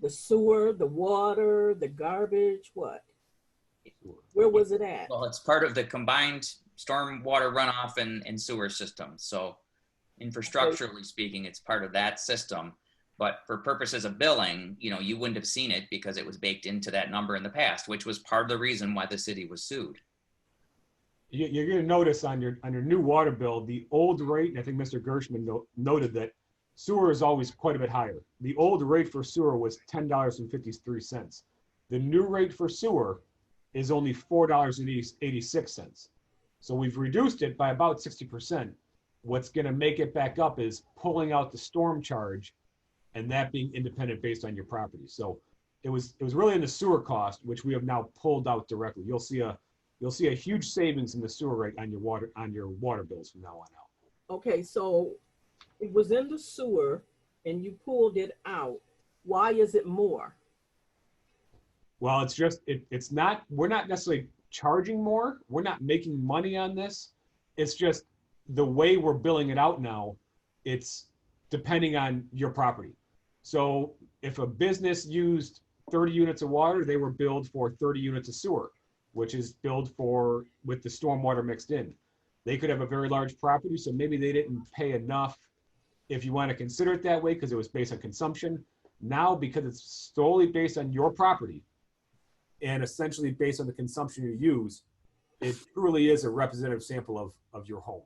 The sewer, the water, the garbage, what? Where was it at? Well, it's part of the combined stormwater runoff and sewer system. So infrastructurally speaking, it's part of that system. But for purposes of billing, you know, you wouldn't have seen it because it was baked into that number in the past, which was part of the reason why the city was sued. You're going to notice on your new water bill, the old rate, and I think Mr. Gershman noted that sewer is always quite a bit higher. The old rate for sewer was $10.53. The new rate for sewer is only $4.86. So we've reduced it by about 60%. What's going to make it back up is pulling out the storm charge and that being independent based on your property. So it was really in the sewer cost, which we have now pulled out directly. You'll see a huge savings in the sewer rate on your water bills from now on out. Okay, so it was in the sewer and you pulled it out. Why is it more? Well, it's just, it's not, we're not necessarily charging more. We're not making money on this. It's just the way we're billing it out now, it's depending on your property. So if a business used 30 units of water, they were billed for 30 units of sewer, which is billed for with the stormwater mixed in. They could have a very large property, so maybe they didn't pay enough, if you want to consider it that way, because it was based on consumption. Now, because it's solely based on your property and essentially based on the consumption you use, it truly is a representative sample of your home.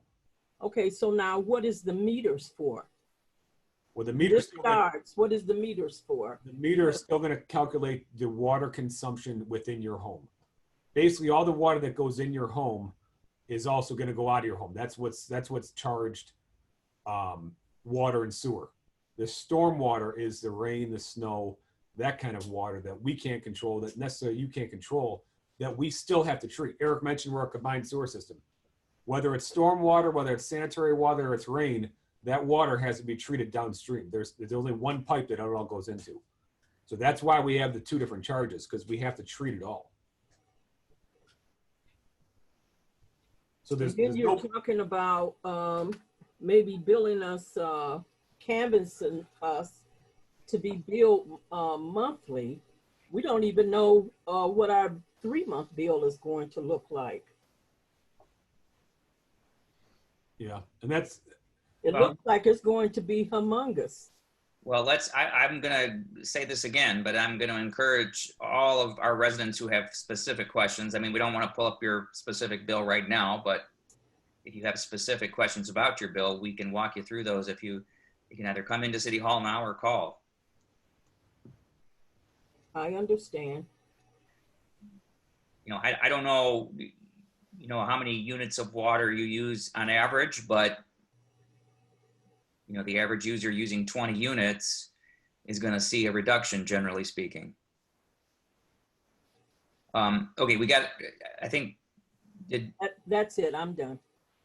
Okay, so now what is the meters for? Well, the meters. What is the meters for? The meter is still going to calculate the water consumption within your home. Basically, all the water that goes in your home is also going to go out of your home. That's what's charged water and sewer. The storm water is the rain, the snow, that kind of water that we can't control, that necessarily you can't control, that we still have to treat. Eric mentioned we're a combined sewer system. Whether it's storm water, whether it's sanitary water, or it's rain, that water has to be treated downstream. There's only one pipe that it all goes into. So that's why we have the two different charges, because we have to treat it all. So there's you're talking about maybe billing us, canvassing us to be billed monthly. We don't even know what our 3-month bill is going to look like. Yeah, and that's. It looks like it's going to be humongous. Well, I'm going to say this again, but I'm going to encourage all of our residents who have specific questions. I mean, we don't want to pull up your specific bill right now, but if you have specific questions about your bill, we can walk you through those. If you can either come into City Hall now or call. I understand. You know, I don't know, you know, how many units of water you use on average, but you know, the average user using 20 units is going to see a reduction, generally speaking. Okay, we got, I think, That's it, I'm done.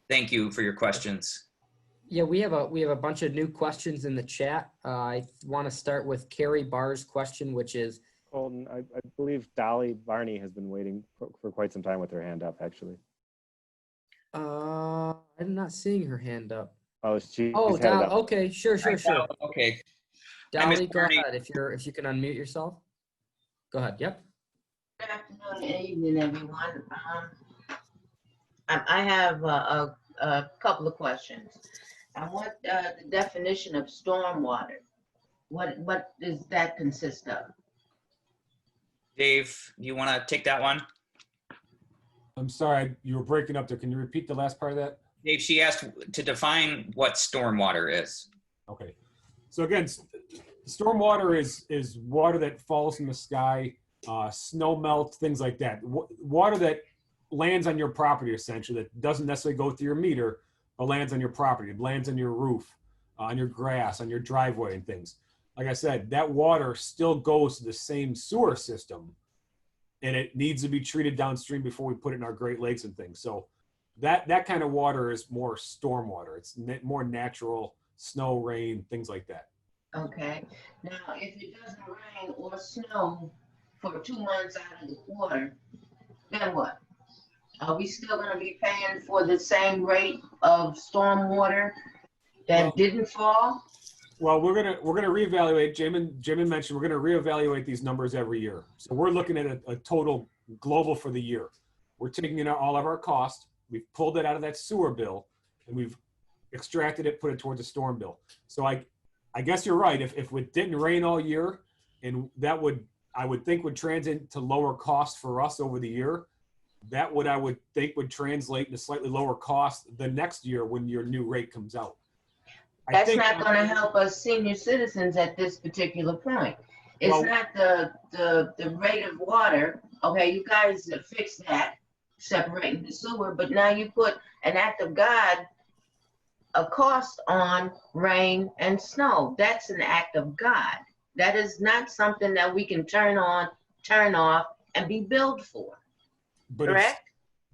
Thank you for your questions. Yeah, we have a bunch of new questions in the chat. I want to start with Carrie Barr's question, which is, Colton, I believe Dolly Barney has been waiting for quite some time with her hand up, actually. I'm not seeing her hand up. Oh, she's Oh, had it up. okay, sure. Okay. Dolly, go ahead if you can unmute yourself. Go ahead. Yep. Good afternoon and evening, everyone. I have a couple of questions. I want the definition of stormwater. What does that consist of? Dave, you want to take that one? I'm sorry, you were breaking up there. Can you repeat the last part of that? Dave, she asked to define what stormwater is. Okay. So again, stormwater is water that falls from the sky, snow melt, things like that. Water that lands on your property, essentially, that doesn't necessarily go through your meter, but lands on your property. It lands on your roof, on your grass, on your driveway and things. Like I said, that water still goes to the same sewer system, and it needs to be treated downstream before we put it in our Great Lakes and things. So that kind of water is more stormwater. It's more natural, snow, rain, things like that. Okay. Now, if it doesn't rain or snow for 2 months out of the quarter, then what? Are we still going to be paying for the same rate of stormwater that didn't fall? Well, we're gonna reevaluate. Jamin mentioned we're gonna reevaluate these numbers every year. So we're looking at a total global for the year. We're taking in all of our costs. We've pulled it out of that sewer bill, and we've extracted it, put it towards a storm bill. So I guess you're right. If it didn't rain all year, and that I would think would translate to lower costs for us over the year. That I would think would translate into slightly lower cost the next year when your new rate comes out. That's not going to help us senior citizens at this particular point. It's not the rate of water. Okay, you guys fixed that, separating the sewer, but now you put an act of God, a cost on rain and snow. That's an act of God. That is not something that we can turn on, turn off, and be billed for. But correct?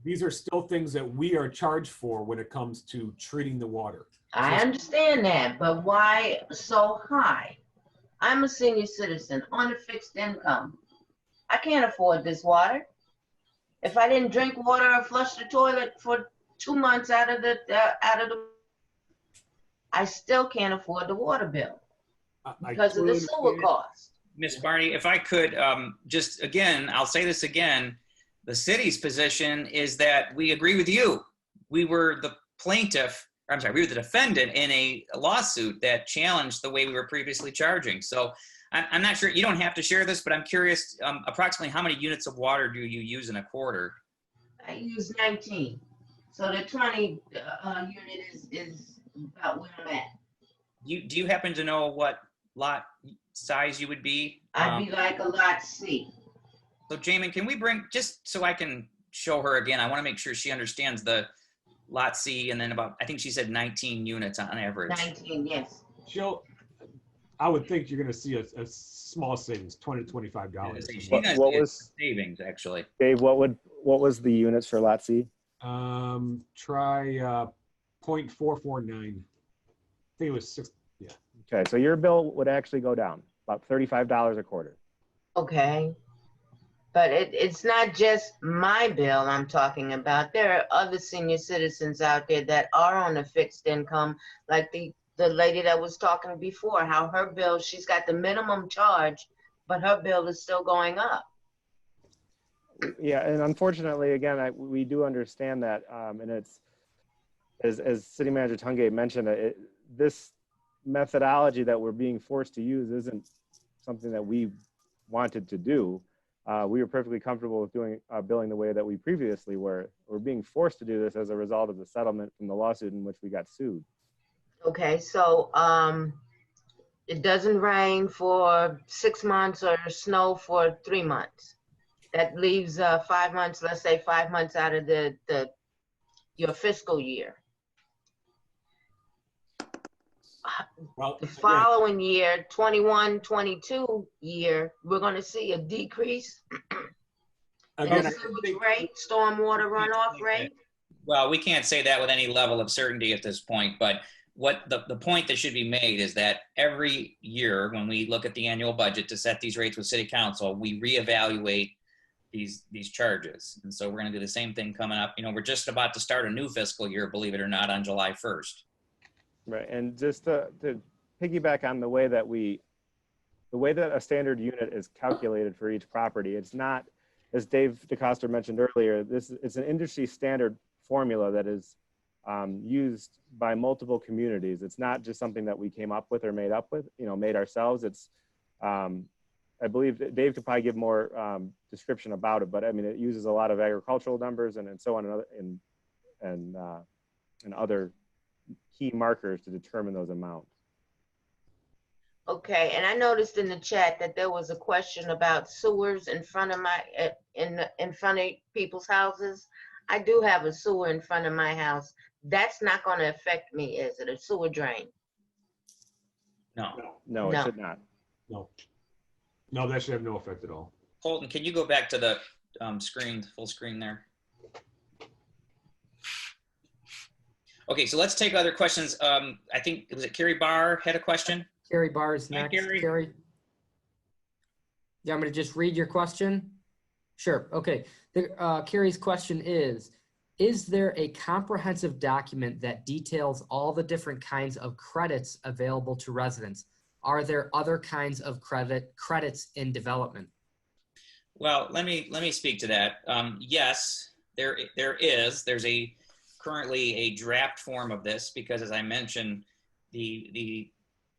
These are still things that we are charged for when it comes to treating the water. I understand that, but why so high? I'm a senior citizen on a fixed income. I can't afford this water. If I didn't drink water or flush the toilet for 2 months out of the, I still can't afford the water bill because of the sewer cost. Ms. Barney, if I could, just again, I'll say this again, the city's position is that we agree with you. We were the plaintiff, I'm sorry, we were the defendant in a lawsuit that challenged the way we were previously charging. So I'm not sure, you don't have to share this, but I'm curious, approximately how many units of water do you use in a quarter? I use 19. So the 20 unit is about where I'm at. Do you happen to know what lot size you would be? I'd be like a lot C. So Jamin, can we bring, just so I can show her again, I want to make sure she understands the lot C, and then about, I think she said 19 units on average. 19, yes. I would think you're going to see a small savings, $20 to $25. What was savings actually? Dave? What was the units for lot C? Try 0.449. I think it was 6. Yeah. Okay, so your bill would actually go down about $35 a quarter. Okay. But it's not just my bill I'm talking about. There are other senior citizens out there that are on a fixed income, like the lady that was talking before, how her bill, she's got the minimum charge, but her bill is still going up. Yeah, and unfortunately, again, we do understand that, and it's, as City Manager Tungate mentioned, this methodology that we're being forced to use isn't something that we wanted to do. We were perfectly comfortable with doing billing the way that we previously were. We're being forced to do this as a result of the settlement from the lawsuit in which we got sued. Okay, so it doesn't rain for 6 months or snow for 3 months. That leaves 5 months, let's say 5 months out of your fiscal year. Well, the following year, 21, 22 year, we're going to see a decrease in the sewage rate, stormwater runoff rate. Well, we can't say that with any level of certainty at this point, but what the point that should be made is that every year when we look at the annual budget to set these rates with city council, we reevaluate these charges. And so we're going to do the same thing coming up. You know, we're just about to start a new fiscal year, believe it or not, on July 1st. Right, and just to piggyback on the way that a standard unit is calculated for each property, it's not, as Dave DeCoster mentioned earlier, it's an industry standard formula that is used by multiple communities. It's not just something that we came up with or made ourselves. It's, I believe that Dave could probably give more description about it, but I mean, it uses a lot of agricultural numbers and so on and other key markers to determine those amounts. Okay, and I noticed in the chat that there was a question about sewers in front of my in front of people's houses. I do have a sewer in front of my house. That's not going to affect me, is it? A sewer drain? No, it should not. No, that should have no effect at all. Colton, can you go back to the screen, full screen there? Okay, so let's take other questions. I think, was it Carrie Barr had a question? Carrie Barr is next. Carrie. Carrie. Yeah, I'm going to just read your question. Sure. Okay. Carrie's question is there a comprehensive document that details all the different kinds of credits available to residents? Are there other kinds of credits in development? Well, let me speak to that. Yes, there is. There's currently a draft form of this because, as I mentioned, the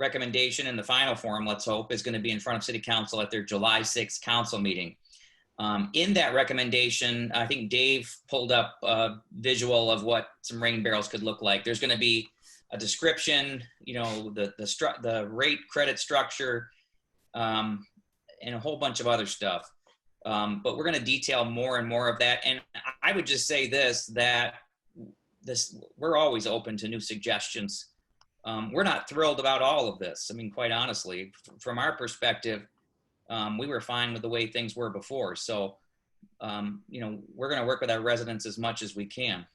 recommendation in the final form, let's hope, is going to be in front of City Council at their July 6th council meeting. In that recommendation, I think Dave pulled up a visual of what some rain barrels could look like. There's going to be a description, you know, the rate credit structure, and a whole bunch of other stuff. But we're going to detail more and more of that. And I would just say that we're always open to new suggestions. We're not thrilled about all of this. I mean, quite honestly, from our perspective, we were fine with the way things were before. So, you know, we're going to work with our residents as much as we can.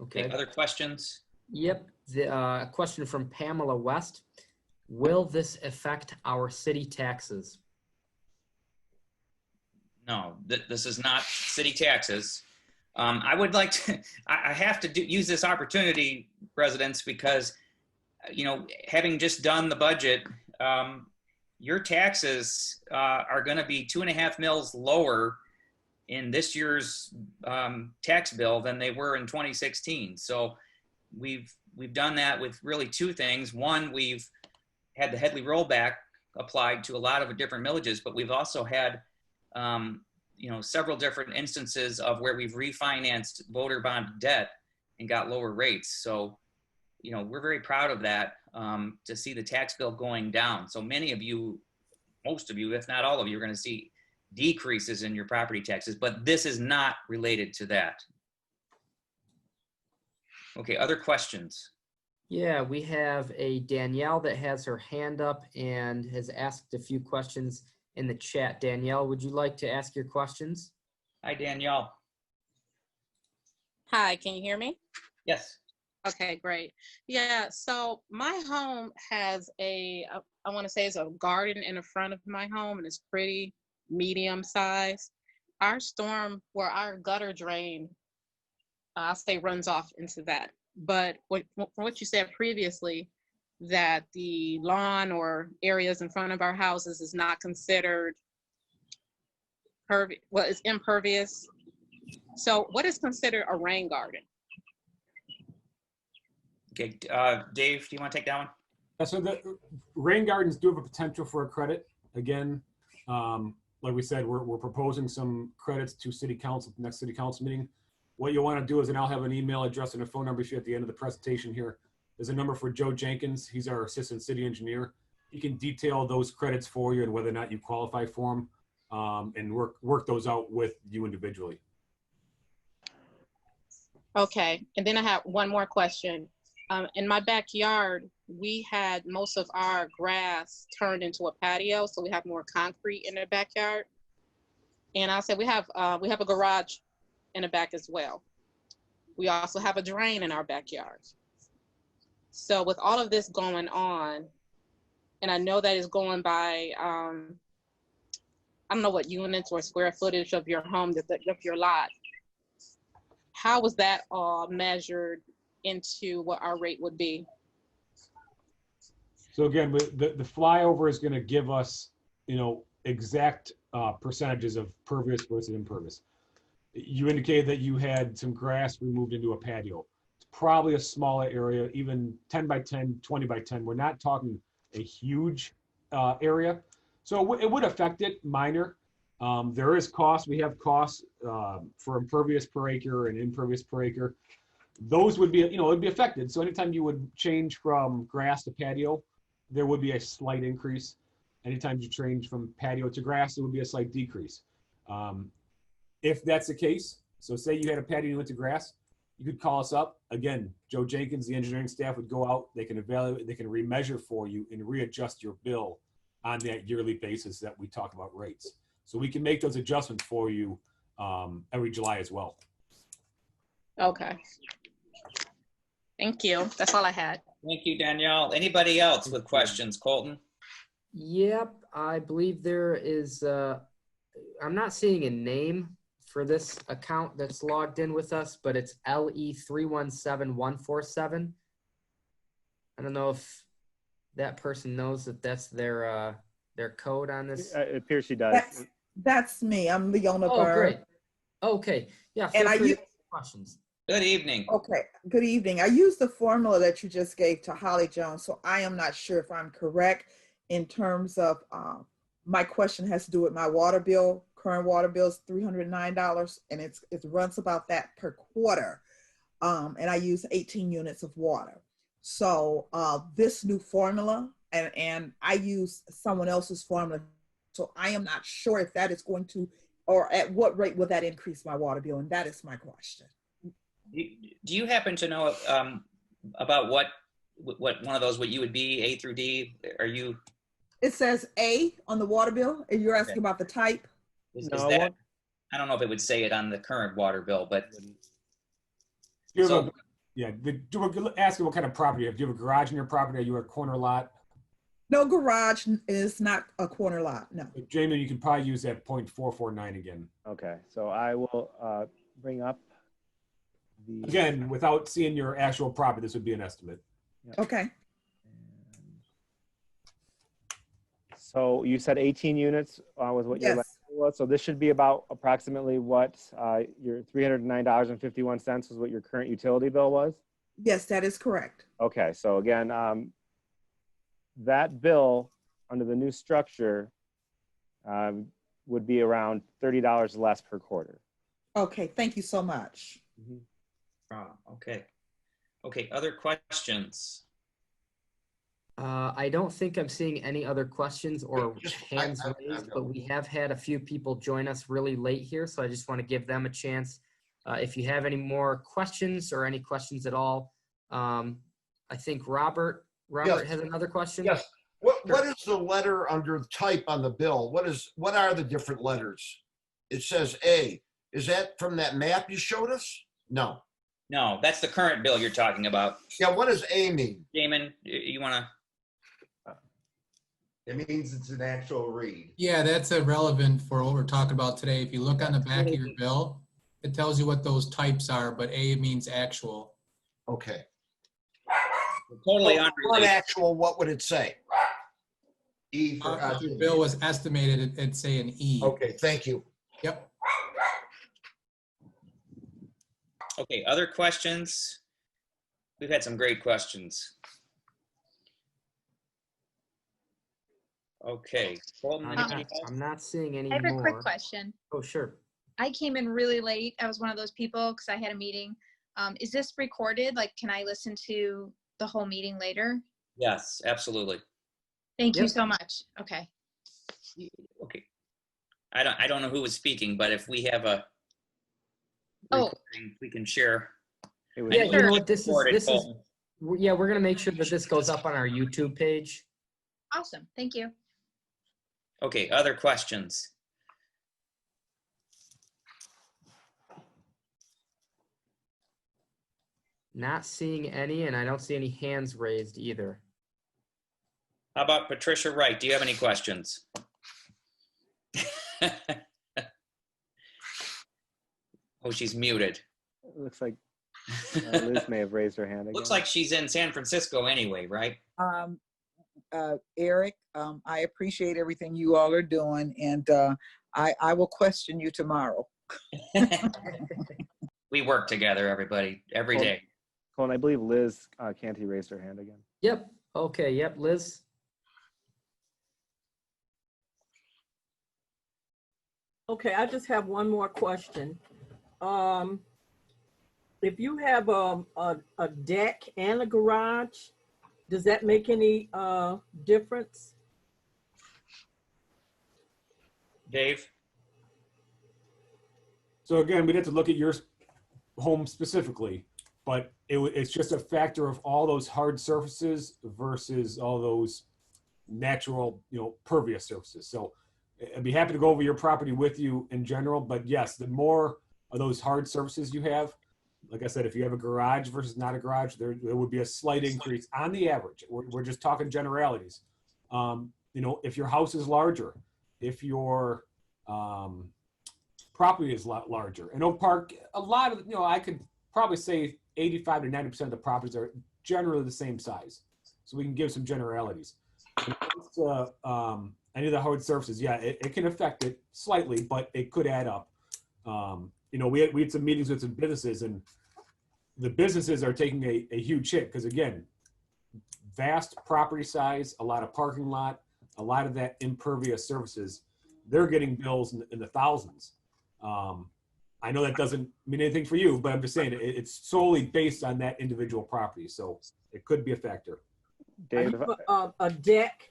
Okay. Other questions? Yep. The question from Pamela West. Will this affect our city taxes? No, this is not city taxes. I would like to, I have to use this opportunity, residents, because, you know, having just done the budget, your taxes are going to be 2.5 mils lower in this year's tax bill than they were in 2016. So we've done that with really two things. One, we've had the Headley rollback applied to a lot of different millages, but we've also had you know, several different instances of where we've refinanced voter bond debt and got lower rates. So, you know, we're very proud of that, to see the tax bill going down. So many of you, most of you, if not all of you, are going to see decreases in your property taxes, but this is not related to that. Okay, other questions? Yeah, we have a Danielle that has her hand up and has asked a few questions in the chat. Danielle, would you like to ask your questions? Hi, Danielle. Hi, can you hear me? Yes. Okay, great. Yeah, so my home has I want to say it's a garden in the front of my home, and it's pretty medium size. Our gutter drain, I'll say, runs off into that. But from what you said previously, that the lawn or areas in front of our houses is not considered it's impervious. So what is considered a rain garden? Okay, Dave, do you want to take that one? So the rain gardens do have a potential for a credit. Again, like we said, we're proposing some credits to City Council, the next City Council meeting. What you'll want to do is, and I'll have an email address and a phone number at the end of the presentation here. There's a number for Joe Jenkins. He's our assistant city engineer. He can detail those credits for you and whether or not you qualify for them, and work those out with you individually. Okay, and then I have one more question. In my backyard, we had most of our grass turned into a patio, so we have more concrete in the backyard. And I'll say we have a garage in the back as well. We also have a drain in our backyard. So with all of this going on, and I know that is going by, I don't know what units or square footage of your home, of your lot. How was that all measured into what our rate would be? So again, the flyover is going to give us, exact percentages of pervious versus impervious. You indicated that you had some grass removed into a patio. It's probably a smaller area, even 10 by 10, 20 by 10. We're not talking a huge area. So it would affect it, minor. There is cost. We have costs for impervious per acre and impervious per acre. Those would be, it'd be affected. So anytime you would change from grass to patio, there would be a slight increase. Anytime you change from patio to grass, it would be a slight decrease. If that's the case, so say you had a patio and you went to grass, you could call us up. Again, Joe Jenkins, the engineering staff would go out, they can evaluate, they can remeasure for you and readjust your bill on that yearly basis that we talk about rates. So we can make those adjustments for you every July as well. Okay. Thank you. That's all I had. Thank you, Danielle. Anybody else with questions? Colton? Yep, I believe there is, I'm not seeing a name for this account that's logged in with us, but it's LE317147. I don't know if that person knows that that's their code on this. It appears she does. That's me. I'm Leona Oh, Bird. great. Okay. Yeah. And I use questions. Good evening. Okay. Good evening. I used the formula that you just gave to Holly Jones, so I am not sure if I'm correct in terms of my question has to do with my water bill. Current water bill is $309, and it runs about that per quarter. And I use 18 units of water. So this new formula, and I use someone else's formula, so I am not sure if that is going to, or at what rate will that increase my water bill, and that is my question. Do you happen to know about what one of those, what you would be, A through D? Are you? It says A on the water bill, and you're asking about the type? Is that, I don't know if it would say it on the current water bill, but. Asking what kind of property you have. Do you have a garage in your property? Are you a corner lot? No, garage is not a corner lot, no. Jamie, you can probably use that 0.449 again. Okay, so I will bring up the... Again, without seeing your actual property, this would be an estimate. Yep. Okay. So you said 18 units was what your Yes. last was. So this should be about approximately what your $309.51 was what your current utility bill was? Yes, that is correct. Okay, so again, that bill under the new structure would be around $30 less per quarter. Okay, thank you so much. Okay. Okay, other questions? I don't think I'm seeing any other questions or hands raised, but we have had a few people join us really late here, so I just want to give them a chance. If you have any more questions or any questions at all, I think Robert Yes. has another question. Yes. What is the letter under the type on the bill? What are the different letters? It says A. Is that from that map you showed us? No. No, that's the current bill you're talking about. Yeah, what does A mean? Damon, you want to? It means it's an actual read. Yeah, that's irrelevant for what we're talking about today. If you look on the back of your bill, it tells you what those types are, but A means actual. Okay. Totally unrelated. Actual, what would it say? E for if your bill was estimated, it'd say an E. Okay, thank you. Yep. Okay, other questions? We've had some great questions. Okay. I'm not seeing any I have a more. quick question. Oh, sure. I came in really late. I was one of those people because I had a meeting. Is this recorded? Like, can I listen to the whole meeting later? Yes, absolutely. Thank you so much. Okay. Okay. I don't know who was speaking, but if we have a recording, we can share. Yeah, you know what, this is, yeah, we're gonna make sure that this goes up on our YouTube page. Awesome. Thank you. Okay, other questions? Not seeing any, and I don't see any hands raised either. How about Patricia Wright? Do you have any questions? Oh, she's muted. It looks like Liz may have raised her hand again. Looks like she's in San Francisco anyway, right? Eric, I appreciate everything you all are doing, and I will question you tomorrow. We work together, everybody, every day. Colin, I believe Liz Canty raised her hand again. Yep. Okay. Yep. Liz. Okay, I just have one more question. If you have a deck and a garage, does that make any difference? Dave? So again, we'd have to look at your home specifically, but it's just a factor of all those hard surfaces versus all those natural, pervious surfaces. So I'd be happy to go over your property with you in general, but yes, the more of those hard surfaces you have, like I said, if you have a garage versus not a garage, there would be a slight increase on the average. We're just talking generalities. If your house is larger, if your property is a lot larger. In Oak Park, a lot of, I could probably say 85 to 90% of the properties are generally the same size. So we can give some generalities. When it comes to any of the hard surfaces, yeah, it can affect it slightly, but it could add up. We had some meetings with some businesses, and the businesses are taking a huge hit because, again, vast property size, a lot of parking lot, a lot of that impervious surfaces, they're getting bills in the thousands. I know that doesn't mean anything for you, but I'm just saying it's solely based on that individual property, so it could be a factor. Dave, a deck,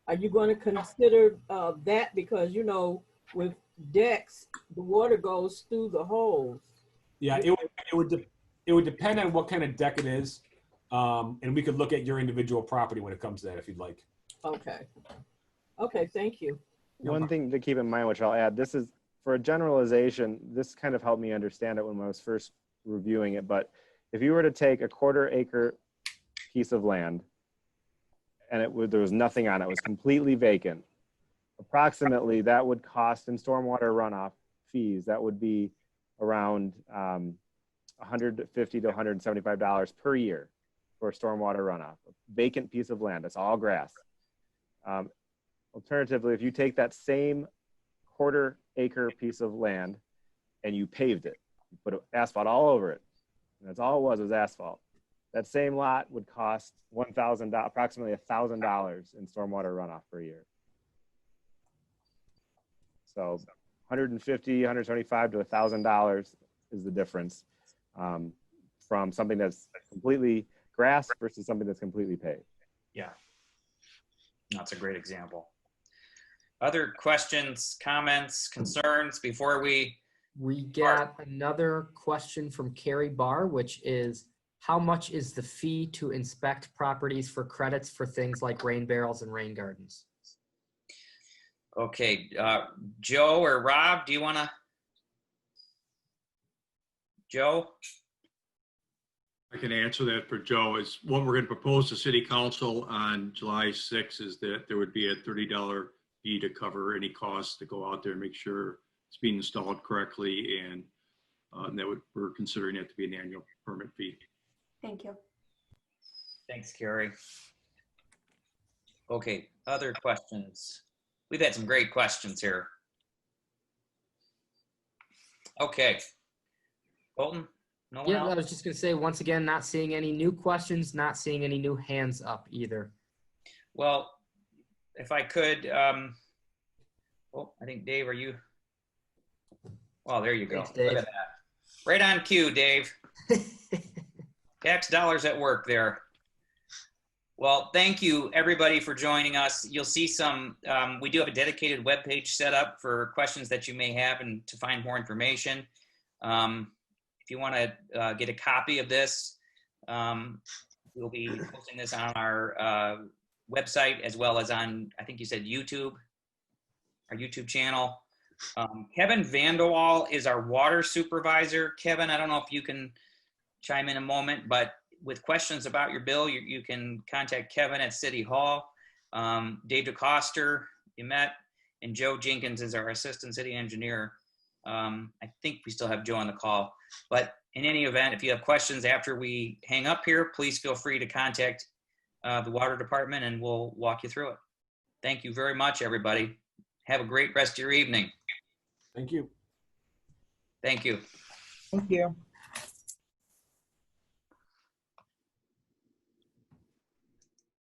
are you going to consider that? Because, with decks, the water goes through the holes. Yeah, it would depend on what kind of deck it is, and we could look at your individual property when it comes to that if you'd like. Okay. Okay, thank you. One thing to keep in mind, which I'll add, this is for a generalization, this kind of helped me understand it when I was first reviewing it, but if you were to take a 1/4 acre piece of land and there was nothing on it, it was completely vacant, approximately that would cost in stormwater runoff fees, that would be around $150 to $175 per year for stormwater runoff. A vacant piece of land, it's all grass. Alternatively, if you take that same 1/4 acre piece of land and you paved it, you put asphalt all over it, and that's all it was asphalt, that same lot would cost approximately $1,000 in stormwater runoff per year. So $150, $175 to $1,000 is the difference from something that's completely grass versus something that's completely paved. Yeah, that's a great example. Other questions, comments, concerns before we got another question from Carrie Barr, which is, how much is the fee to inspect properties for credits for things like rain barrels and rain gardens? Okay, Joe or Rob, do you want to? Joe? I can answer that for Joe. Is what we're going to propose to City Council on July 6th is that there would be a $30 fee to cover any costs to go out there and make sure it's being installed correctly, and we're considering it to be an annual permit fee. Thank you. Thanks, Carrie. Okay, other questions? We've had some great questions here. Okay. Colton? No one else? I was just going to say, once again, not seeing any new questions, not seeing any new hands up either. Well, if I could, I think Dave, are you? Oh, there you go. Thanks, Dave. Look at that. Right on cue, Dave. Tax dollars at work there. Well, thank you everybody for joining us. You'll see some, we do have a dedicated webpage set up for questions that you may have and to find more information. If you want to get a copy of this, we'll be posting this on our website as well as on, I think you said YouTube, our YouTube channel. Kevin Vanderwall is our water supervisor. Kevin, I don't know if you can chime in a moment, but with questions about your bill, you can contact Kevin at City Hall. Dave DeCoster, you met, and Joe Jenkins is our assistant city engineer. I think we still have Joe on the call, but in any event, if you have questions after we hang up here, please feel free to contact the water department and we'll walk you through it. Thank you very much, everybody. Have a great rest of your evening. Thank you. Thank you. Thank you.